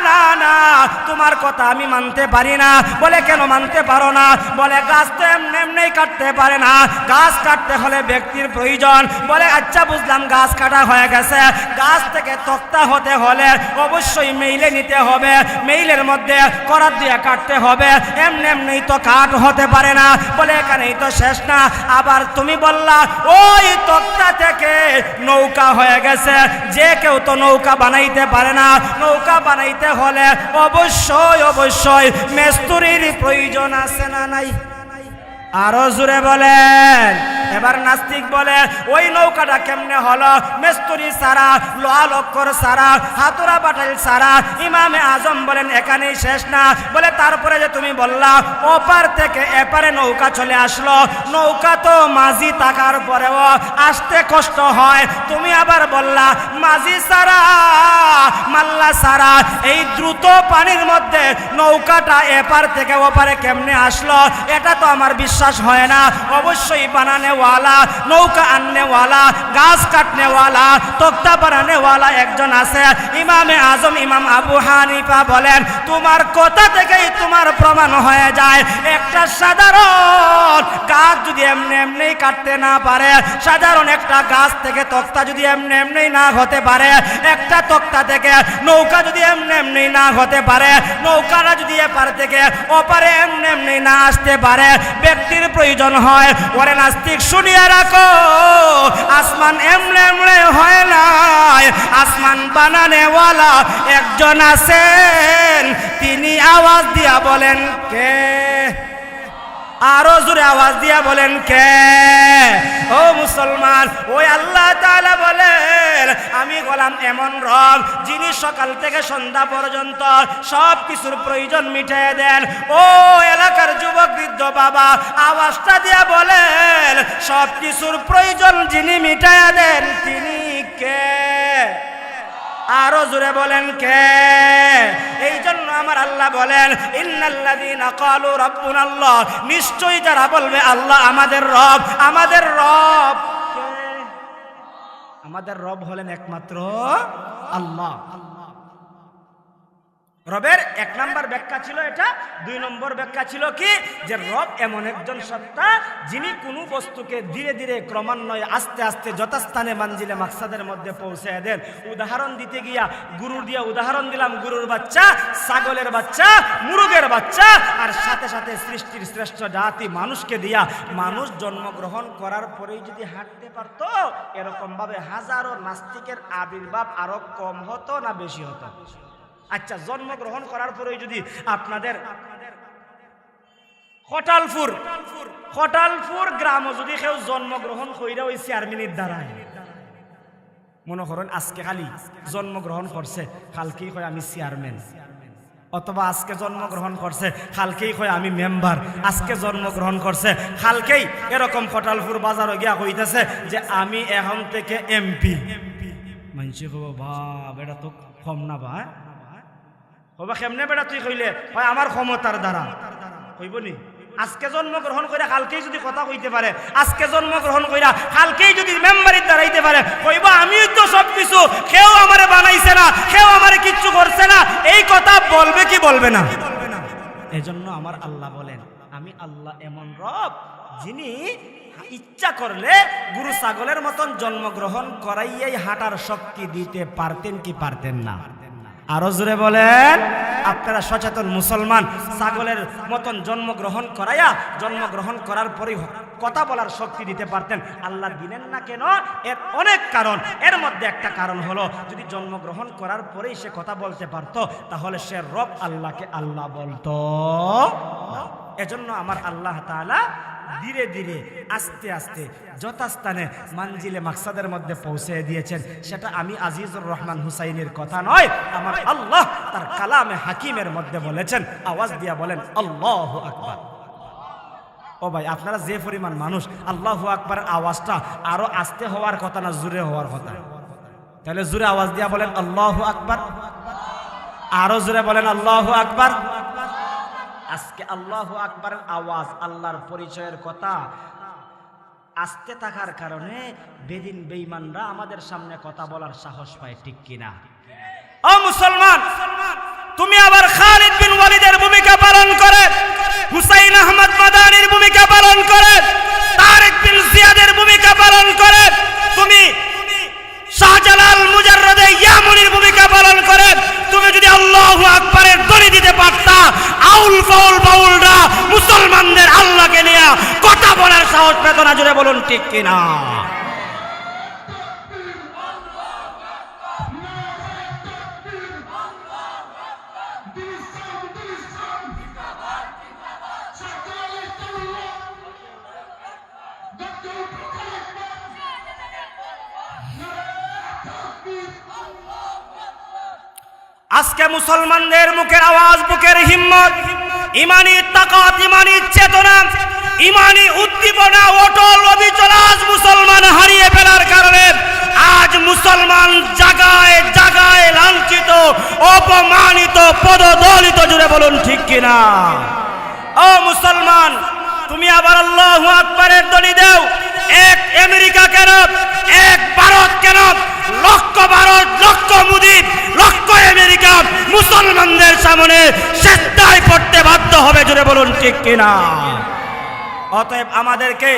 না না, তোমার কথা আমি মানতে পারি না। বলে, কেন মানতে পারো না? বলে, গাছ তো এমনি এমনি কাটতে পারে না, গাছ কাটতে হলে ব্যক্তির প্রয়োজন। বলে, আচ্ছা বুঝলাম, গাছ কাটা হয়ে গেছে, গাছ থেকে তক্তা হতে হলে অবশ্যই মেইলে নিতে হবে, মেইলের মধ্যে করাত দিয়ে কাটতে হবে, এমনি এমনি তো কাট হতে পারে না। বলে, এখানেই তো শেষ না, আবার তুমি বললা ওই তক্তা থেকে নৌকা হয়ে গেছে। যে কেউ তো নৌকা বানাইতে পারে না, নৌকা বানাইতে হলে অবশ্যই অবশ্যই মিস্ত্রির প্রয়োজন আছে না নাই? আরো জোরে বলেন। এবার নাস্তিক বলে, ওই নৌকাটা কেমনে হলো? মিস্ত্রি সারা, লোহা লক্কর সারা, হাতুরা বাটাইল সারা। ইমামে আজম বলেন, এখানেই শেষ না। বলে, তারপরে যে তুমি বললা ওপার থেকে এপারে নৌকা চলে আসলো, নৌকা তো মাঝি থাকার পরেও আসতে কষ্ট হয়। তুমি আবার বললা মাঝি সারা মাল্লা সারা, এই দ্রুত পানির মধ্যে নৌকাটা এপার থেকে ওপারে কেমনে আসলো? এটা তো আমার বিশ্বাস হয় না। অবশ্যই বানানেওয়ালা, নৌকা আননেওয়ালা, গাছ কাটনেওয়ালা, তক্তা বানানেওয়ালা একজন আছে। ইমামে আজম ইমাম আবু হানিফা বলেন, তোমার কথা থেকেই তোমার প্রমাণ হয়ে যায়, একটা সাধারণ গাছ যদি এমনি এমনি কাটতে না পারে, সাধারণ একটা গাছ থেকে তক্তা যদি এমনি এমনি না হতে পারে, একটা তক্তা থেকে নৌকা যদি এমনি এমনি না হতে পারে, নৌকাটা যদি এপার থেকে ওপারে এমনি এমনি না আসতে পারে, ব্যক্তির প্রয়োজন হয়। ওরে নাস্তিক, শুনিয়া রাখো, আসমান এমনি এমনি হয় নাই, আসমান বানানেওয়ালা একজন আছেন, তিনি আওয়াজ দিয়া বলেন কে? আরো জোরে আওয়াজ দিয়া বলেন কে? ও মুসলমান, ওই আল্লাহ তাআলা বলেন, আমি হলাম এমন রব যিনি সকাল থেকে সন্ধ্যা পর্যন্ত সব কিছুর প্রয়োজন মিটিয়ে দেন। ও এলাকার যুবক বৃদ্ধ বাবা, আওয়াজটা দিয়া বলেন, সব কিছুর প্রয়োজন যিনি মিটিয়ে দেন তিনি কে? আরো জোরে বলেন কে? এই জন্য আমার আল্লাহ বলেন, ইন্নাল্লাযীনা ক্বালু রাব্বুনাল্লাহ, নিশ্চয়ই যারা বলবে আল্লাহ আমাদের রব, আমাদের রব কে? আমাদের রব হলেন একমাত্র আল্লাহ। রবের এক নম্বর ব্যাখ্যা ছিল এটা। দুই নম্বর ব্যাখ্যা ছিল কি, যে রব এমন একজন সত্তা যিনি কোনো বস্তুকে ধীরে ধীরে ক্রমান্বয়ে আস্তে আস্তে যথাস্থানে মানজিলে মাকসাদের মধ্যে পৌঁছে দেন। উদাহরণ দিতে গিয়া গরুর দিয়া উদাহরণ দিলাম, গরুর বাচ্চা, ছাগলের বাচ্চা, মুরগের বাচ্চা, আর সাথে সাথে সৃষ্টির শ্রেষ্ঠ জাতি মানুষকে দিয়া, মানুষ জন্মগ্রহণ করার পরেই যদি হাঁটতে পারত, এরকম ভাবে হাজারো নাস্তিকের আবির্ভাব আরো কম হতো না বেশি হতো? আচ্ছা, জন্মগ্রহণ করার পরে যদি আপনাদের খটালপুর গ্রামও যদি কেউ জন্মগ্রহণ কইরা ওই চেয়ারম্যানের দ্বারায়, মনে করেন আজকে খালি জন্মগ্রহণ করছে, কালকেই কয় আমি চেয়ারম্যান, অথবা আজকে জন্মগ্রহণ করছে কালকেই কয় আমি মেম্বার, আজকে জন্মগ্রহণ করছে কালকেই এরকম কটালপুর বাজারে গিয়া কইতেছে যে আমি এখন থেকে এমপি। মানছি কব বাপ এটা তো কম না ভাই, কবা কেমনে বেটা তুই কইলে হয় আমার ক্ষমতার দ্বারা কইব নি। আজকে জন্মগ্রহণ কইরা কালকেই যদি কথা কইতে পারে, আজকে জন্মগ্রহণ কইরা কালকেই যদি মেম্বারির দাঁড়াইতে পারে, কইব আমি তো সব কিছু, কেউ আমারে বানাইছে না, কেউ আমারে কিচ্ছু করছে না, এই কথা বলবে কি বলবে না? এজন্য আমার আল্লাহ বলেন আমি আল্লাহ এমন রব যিনি ইচ্ছা করলে গরু ছাগলের মতন জন্মগ্রহণ করাইয়াই হাঁটার শক্তি দিতে পারতেন কি পারতেন না? আরো জোরে বলেন। আপনারা সচেতন মুসলমান, ছাগলের মতন জন্মগ্রহণ করাইয়া জন্মগ্রহণ করার পরেই কথা বলার শক্তি দিতে পারতেন, আল্লাহ দিলেন না কেন? এর অনেক কারণ। এর মধ্যে একটা কারণ হলো যদি জন্মগ্রহণ করার পরেই সে কথা বলতে পারতো তাহলে সে রব আল্লাহকে আল্লাহ বলতো। এজন্য আমার আল্লাহ তাআলা ধীরে ধীরে আস্তে আস্তে যথাস্থানে মানজিলে মাকসাদের মধ্যে পৌঁছে দিয়েছেন। সেটা আমি আজিজুর রহমান হুসাইনের কথা নয়, আমার আল্লাহ তার কালামে হাকিমের মধ্যে বলেছেন। আওয়াজ দিয়া বলেন আল্লাহু আকবার। ও ভাই আপনারা যে পরিমাণ মানুষ, আল্লাহু আকবার আওয়াজটা আরো আস্তে হওয়ার কথা না জোরে হওয়ার কথা? তাহলে জোরে আওয়াজ দিয়া বলেন আল্লাহু আকবার, আরো জোরে বলেন আল্লাহু আকবার। আজকে আল্লাহু আকবারের আওয়াজ, আল্লাহর পরিচয়ের কথা আস্তে থাকার কারণে বেদিন বেঈমানরা আমাদের সামনে কথা বলার সাহস পায়, ঠিক কিনা? ও মুসলমান, তুমি আবার খালিদ বিন ওয়ালিদের ভূমিকা পালন করে, হুসাইন আহমদ মাদানির ভূমিকা পালন করে, তারেক বিন জিয়াদের ভূমিকা পালন করে, তুমি শাহজালাল মুজাররদে ইয়ামুনির ভূমিকা পালন করে, তুমি যদি আল্লাহু আকবারের ধ্বনি দিতে পারতা, আউল ফাউল বাউলরা মুসলমানদের আল্লাহকে নিয়ে কথা বলার সাহস পেত না। জুড়ে বলুন ঠিক কিনা? আজকে মুসলমানদের মুখের আওয়াজ, বুকের হিম্মত, ইমানি তাকাত, ইমানি চেতনা, ইমানি উদ্দীপনা, অটল অবিচল আজ মুসলমান হারিয়ে ফেলার কারণে আজ মুসলমান জায়গায় জায়গায় লাঞ্ছিত, অপমানিত, পদদলিত। জুড়ে বলুন ঠিক কিনা? ও মুসলমান, তুমি আবার আল্লাহু আকবারের ধ্বনি দাও। এক আমেরিকা কেন, এক ভারত কেন, লক্ষ ভারত, লক্ষ মোদি, লক্ষ আমেরিকা মুসলমানদের সামনে সেজদায় পড়তে বাধ্য হবে। জুড়ে বলুন ঠিক কিনা? অতএব আমাদেরকে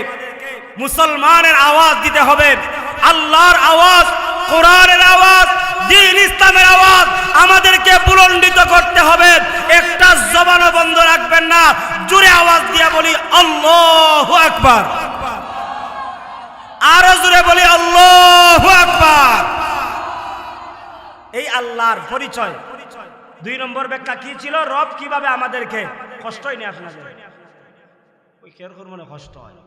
মুসলমানের আওয়াজ দিতে হবে, আল্লাহর আওয়াজ, কোরআনের আওয়াজ, দ্বীন ইসলামের আওয়াজ আমাদেরকে বুলন্দিত করতে হবে। একটা জবানও বন্ধ রাখবেন না। জোরে আওয়াজ দিয়ে বলি আল্লাহু আকবার, আরো জোরে বলি আল্লাহু আকবার। এই আল্লাহর পরিচয়। 2 নম্বর ব্যাখ্যা কি ছিল? রব কিভাবে আমাদেরকে, কষ্টই নেই আপনাদের ওই কেয়ার করবো না, কষ্ট হয়।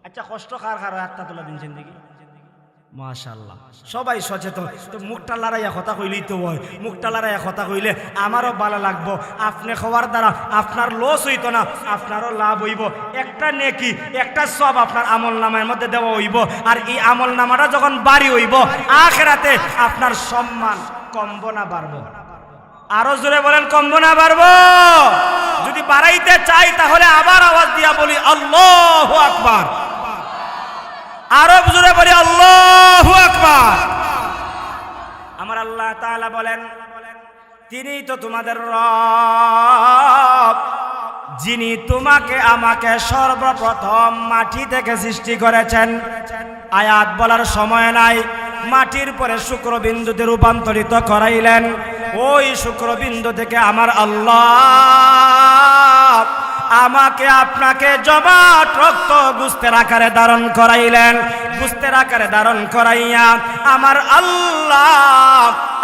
আচ্ছা কষ্ট কার কার হাতটা তোলা দিনছেন দেখি? মাশাআল্লাহ, সবাই সচেতন। তো মুখটা লড়াইয়া কথা কইলেই তো হয়, মুখটা লড়াইয়া কথা কইলে আমারও ভালো লাগবো। আপনি খাওয়ার দ্বারা আপনার লস হইতো না, আপনারও লাভ হইব। একটা নেকি, একটা সব আপনার আমল নামার মধ্যে দেওয়া হইব। আর এই আমল নামাটা যখন বাড়ি হইব, আখিরাতে আপনার সম্মান কমবো না বাড়বো? আরো জোরে বলেন কমবো না বাড়বো? যদি বাড়াইতে চাই তাহলে আবার আওয়াজ দিয়া বলি আল্লাহু আকবার, আরো জোরে বলি আল্লাহু আকবার। আমার আল্লাহ তাআলা বলেন তিনি তো তোমাদের রব, যিনি তোমাকে আমাকে সর্বপ্রথম মাটি থেকে সৃষ্টি করেছেন। আয়াত বলার সময় নাই, মাটির পরে শুক্রবিন্দুতে রূপান্তরিত করাইলেন। ওই শুক্রবিন্দু থেকে আমার আল্লাহ আমাকে আপনাকে জমাট রক্ত গোস্তের আকারে ধারণ করাইলেন। গোস্তের আকারে ধারণ করাইয়া আমার আল্লাহ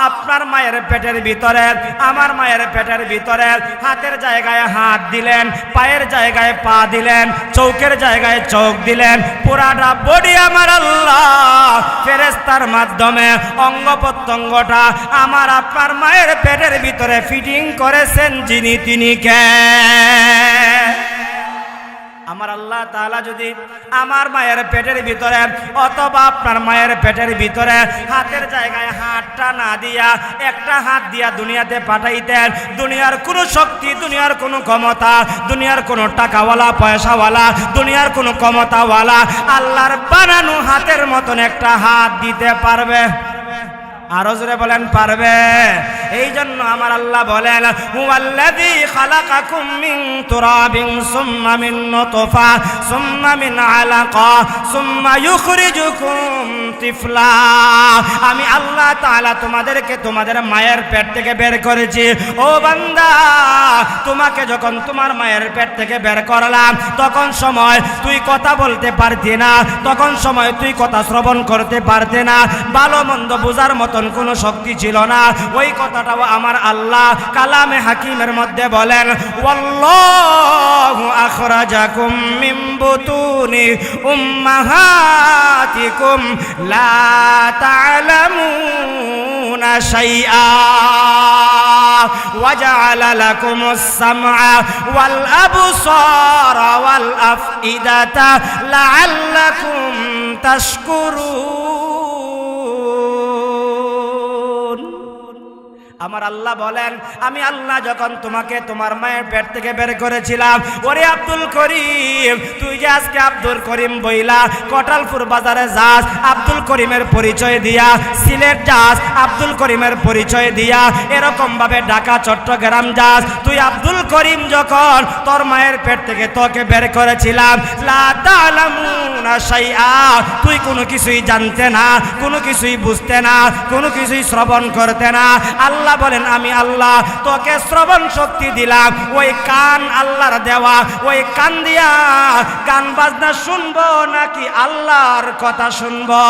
আপনার মায়ের পেটের ভিতরে, আমার মায়ের পেটের ভিতরে হাতের জায়গায় হাত দিলেন, পায়ের জায়গায় পা দিলেন, চৌকের জায়গায় চোখ দিলেন, পুরাটা বডি আমার আল্লাহ ফেরেশতার মাধ্যমে অঙ্গ প্রত্যঙ্গটা আমার আপনার মায়ের পেটের ভিতরে ফিটিং করেছেন যিনি, তিনি কে? আমার আল্লাহ তাআলা যদি আমার মায়ের পেটের ভিতরে অথবা আপনার মায়ের পেটের ভিতরে হাতের জায়গায় হাতটা না দিয়া একটা হাত দিয়া দুনিয়াতে পাঠাইতেন, দুনিয়ার কোনো শক্তি, দুনিয়ার কোনো ক্ষমতা, দুনিয়ার কোনো টাকাওয়ালা পয়সাওয়ালা, দুনিয়ার কোনো ক্ষমতাওয়ালা আল্লাহর বানানো হাতের মতন একটা হাত দিতে পারবে? আরো জোরে বলেন পারবে? এই জন্য আমার আল্লাহ বলেন হুয়াল্লাযী খালাকাকুম মিন তুরাবিন সুম্মা মিন নুতফা সুম্মা মিন আলাকা সুম্মা ইউখরিজুকুম তিফলা। আমি আল্লাহ তাআলা তোমাদেরকে তোমাদের মায়ের পেট থেকে বের করেছি। ও বান্দা, তোমাকে যখন তোমার মায়ের পেট থেকে বের করলাম তখন সময় তুই কথা বলতে পারতি না, তখন সময় তুই কথা শ্রবণ করতে পারতে না, ভালো মন্দ বোঝার মতন কোনো শক্তি ছিল না। ওই কথাটাও আমার আল্লাহ কালামে হাকিমের মধ্যে বলেন ওয়াল্লাহু আখরাজাকুম মিন বুতুনি উম্মাহাতিকুম লা তা'লামুনা শাইআ ওয়া জা'আলা লাকুমুস সামআ ওয়াল আবসারা ওয়াল আফইদাতা লা'আল্লাকুম তাশকুরুন। আমার আল্লাহ বলেন আমি আল্লাহ যখন তোমাকে তোমার মায়ের পেট থেকে বের করেছিলাম, ওরে আব্দুল করিম, তুই যে আজকে আব্দুল করিম বইলা কটালপুর বাজারে যাস, আব্দুল করিমের পরিচয় দিয়া সিলেট যাস, আব্দুল করিমের পরিচয় দিয়া এরকম ভাবে ঢাকা চট্টগ্রাম যাস, তুই আব্দুল করিম যখন তোর মায়ের পেট থেকে তোকে বের করেছিলাম লা তা'লামুনা শাইআ, তুই কোনো কিছুই জানতে না, কোনো কিছুই বুঝতে না, কোনো কিছুই শ্রবণ করতে না। আল্লাহ বলেন আমি আল্লাহ তোকে শ্রবণ শক্তি দিলাম, ওই কান আল্লাহর দেওয়া, ওই কান দিয়া গান বাজনা শুনবো নাকি আল্লাহর কথা শুনবো?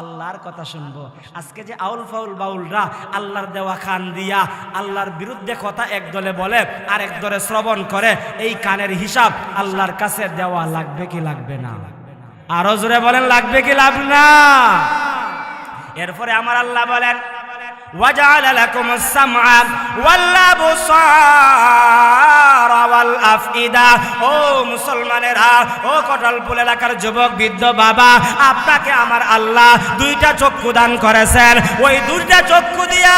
আল্লাহর কথা শুনবো। আজকে যে আউল ফাউল বাউলরা আল্লাহর দেওয়া কান দিয়া আল্লাহর বিরুদ্ধে কথা একদলে বলে আর একদলে শ্রবণ করে, এই কানের হিসাব আল্লাহর কাছে দেওয়া লাগবে কি লাগবে না? আরো জোরে বলেন লাগবে কি লাগবে না? এরপরে আমার আল্লাহ বলেন ওয়াজআলা লাকুমুস সামআ ওয়াল আবসারা ওয়াল আফইদা। ও মুসলমানেরা, ও কটালপুর এলাকার যুবক বৃদ্ধ বাবা, আপনাকে আমার আল্লাহ দুইটা চক্ষু দান করেছেন। ওই দুইটা চক্ষু দিয়া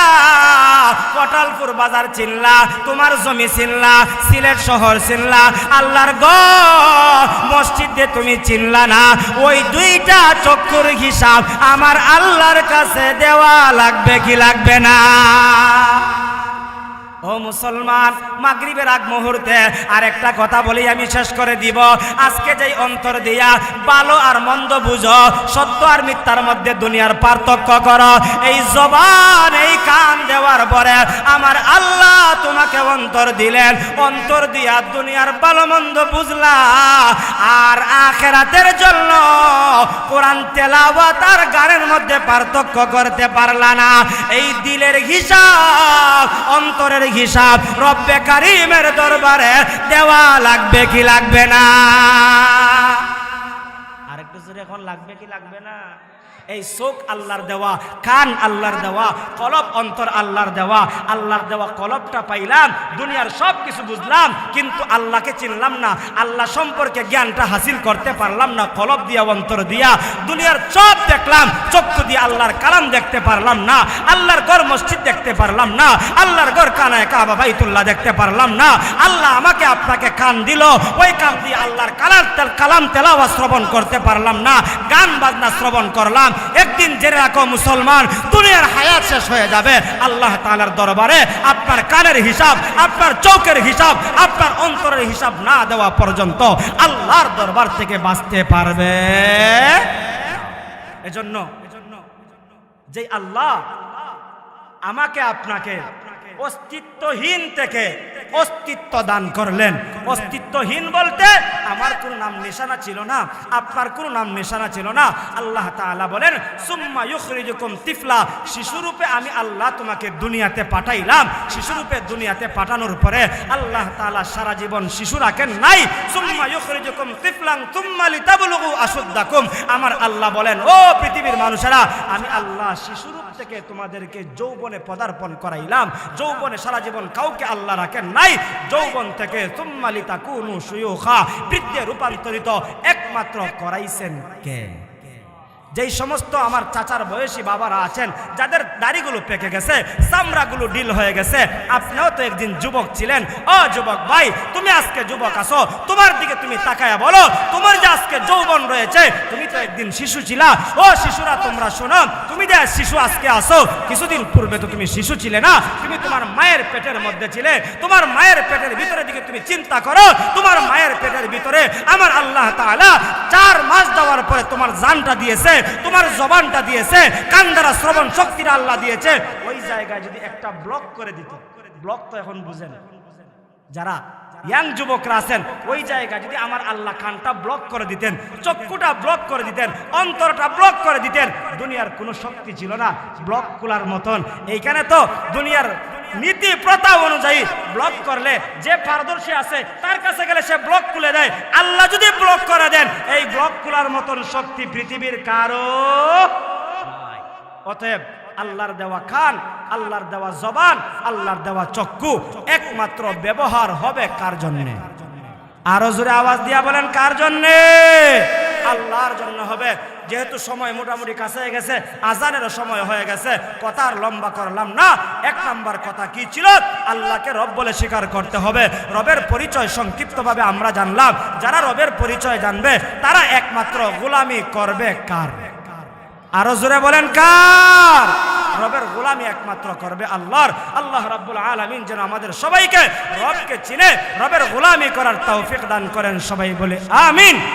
কটালপুর বাজার চিনলা, তোমার জমি চিনলা, সিলেট শহর চিনলা, আল্লাহর ঘর মসজিদে তুমি চিনলা না। ওই দুইটা চক্ষুর হিসাব আমার আল্লাহর কাছে দেওয়া লাগবে কি লাগবে না? ও মুসলমান, মাগরিবের আগ মুহূর্তে আর একটা কথা বলি আমি শেষ করে দিব। আজকে যেই অন্তর দিয়া ভালো আর মন্দ বুঝো, সত্য আর মিথ্যার মধ্যে দুনিয়ার পার্থক্য করো, এই জবান এই কান দেওয়ার পরে আমার আল্লাহ তোমাকে অন্তর দিলেন, অন্তর দিয়া দুনিয়ার ভালো মন্দ বুঝলা আর আখিরাতের জন্য কোরআন তেলাওয়াত আর গানের মধ্যে পার্থক্য করতে পারলা না। এই দিলের হিসাব, অন্তরের হিসাব রব্বে কারীমের দরবারে দেওয়া লাগবে কি লাগবে না? আরেকটু জোরে এখন লাগবে কি লাগবে না? এই চোখ আল্লাহর দেওয়া, কান আল্লাহর দেওয়া, কলব অন্তর আল্লাহর দেওয়া। আল্লাহর দেওয়া কলবটা পাইলাম, দুনিয়ার সব কিছু বুঝলাম, কিন্তু আল্লাহকে চিনলাম না, আল্লাহ সম্পর্কে জ্ঞানটা হাসিল করতে পারলাম না। কলব দিয়া অন্তর দিয়া দুনিয়ার সব দেখলাম, চক্ষু দিয়ে আল্লাহর কালাম দেখতে পারলাম না, আল্লাহর ঘর মসজিদ দেখতে পারলাম না, আল্লাহর ঘর কানায় কাবা বাইতুল্লাহ দেখতে পারলাম না। আল্লাহ আমাকে আপনাকে কান দিল, ওই কান দিয়ে আল্লাহর কালাম তেলাওয়াত শ্রবণ করতে পারলাম না, গান বাজনা শ্রবণ করলাম। একদিন জেনে রাখো মুসলমান, দুনিয়ার হায়াত শেষ হয়ে যাবে, আল্লাহ তাআলার দরবারে আপনার কানের হিসাব, আপনার চোখের হিসাব, আপনার অন্তরের হিসাব না দেওয়া পর্যন্ত আল্লাহর দরবার থেকে বাঁচতে পারবে। এজন্য যে আল্লাহ আমাকে আপনাকে অস্তিত্বহীন থেকে অস্তিত্ব দান করলেন। অস্তিত্বহীন বলতে আমার কোনো নাম নিশানা ছিল না, আপনার কোনো নাম নিশানা ছিল না। আল্লাহ তাআলা বলেন সুম্মা ইউখরিজুকুম তিফলা, শিশুরূপে আমি আল্লাহ তোমাকে দুনিয়াতে পাঠাইলাম। শিশুরূপে দুনিয়াতে পাঠানোর পরে আল্লাহ তাআলা সারা জীবন শিশু রাখেন নাই। সুম্মা ইউখরিজুকুম তিফলান সুম্মা লিতাবলুগু আশুদ্দাকুম, আমার আল্লাহ বলেন ও পৃথিবীর মানুষেরা, আমি আল্লাহ শিশুরূপ থেকে তোমাদেরকে যৌবনে পদার্পণ করাইলাম। যৌবনে সারা জীবন কাউকে আল্লাহ রাখেন নাই। যৌবন থেকে সুম্মা লিতাকুনু শুয়ুখা, বৃদ্ধে রূপান্তরিত একমাত্র করাইছেন কে? যেই সমস্ত আমার চাচার বয়সী বাবারা আছেন, যাদের দাড়িগুলো পেকে গেছে, চামড়াগুলো ডিল হয়ে গেছে, আপনিও তো একদিন যুবক ছিলেন। ও যুবক ভাই, তুমি আজকে যুবক আছো, তোমার দিকে তুমি তাকায়া বলো, তোমার যে আজকে যৌবন রয়েছে, তুমি তো একদিন শিশু ছিলা। ও শিশুরা তোমরা শোনো, তুমি যে শিশু আজকে আসো, কিছুদিন পূর্বে তো তুমি শিশু ছিলে না, তুমি তোমার মায়ের পেটের মধ্যে ছিলে। তোমার মায়ের পেটের ভিতরে দিকে তুমি চিন্তা করো, তোমার মায়ের পেটের ভিতরে আমার আল্লাহ তাআলা 4 মাস দেওয়ার পরে তোমার জানটা দিয়েছে, তোমার জবানটা দিয়েছে, কান দ্বারা শ্রবণ শক্তিটা আল্লাহ দিয়েছে। ওই জায়গায় যদি একটা ব্লক করে দিত, ব্লক তো এখন বুঝেন যারা ইয়াং যুবকরা আছেন, ওই জায়গায় যদি আমার আল্লাহ কানটা ব্লক করে দিতেন, চক্ষুটা ব্লক করে দিতেন, অন্তরটা ব্লক করে দিতেন, দুনিয়ার কোনো শক্তি ছিল না ব্লক খোলার মতন। এইখানে তো দুনিয়ার নীতি প্রথা অনুযায়ী ব্লক করলে যে পারদর্শী আছে তার কাছে গেলে সে ব্লক খুলে দেয়। আল্লাহ যদি ব্লক করে দেন, এই ব্লক খোলার মতন শক্তি পৃথিবীর কারো নাই। অতএব আল্লাহর দেওয়া কান, আল্লাহর দেওয়া জবান, আল্লাহর দেওয়া চক্ষু একমাত্র ব্যবহার হবে কার জন্যে? আরো জোরে আওয়াজ দিয়া বলেন, কার জন্যে? আল্লাহর জন্য হবে। যেহেতু সময় মোটামুটি কাছে গেছে, আজানেরও সময় হয়ে গেছে, কথা আর লম্বা করলাম না। 1 নাম্বার কথা কি ছিল? আল্লাহকে রব বলে স্বীকার করতে হবে। রবের পরিচয় সংক্ষিপ্তভাবে আমরা জানলাম। যারা রবের পরিচয় জানবে তারা একমাত্র গোলামি করবে কার? আরো জোরে বলেন, কার? রবের গোলামি একমাত্র করবে আল্লাহর। আল্লাহ রাব্বুল আলামিন যেন আমাদের সবাইকে রবকে চিনে রবের গোলামি করার তৌফিক দান করেন। সবাই বলে আমিন।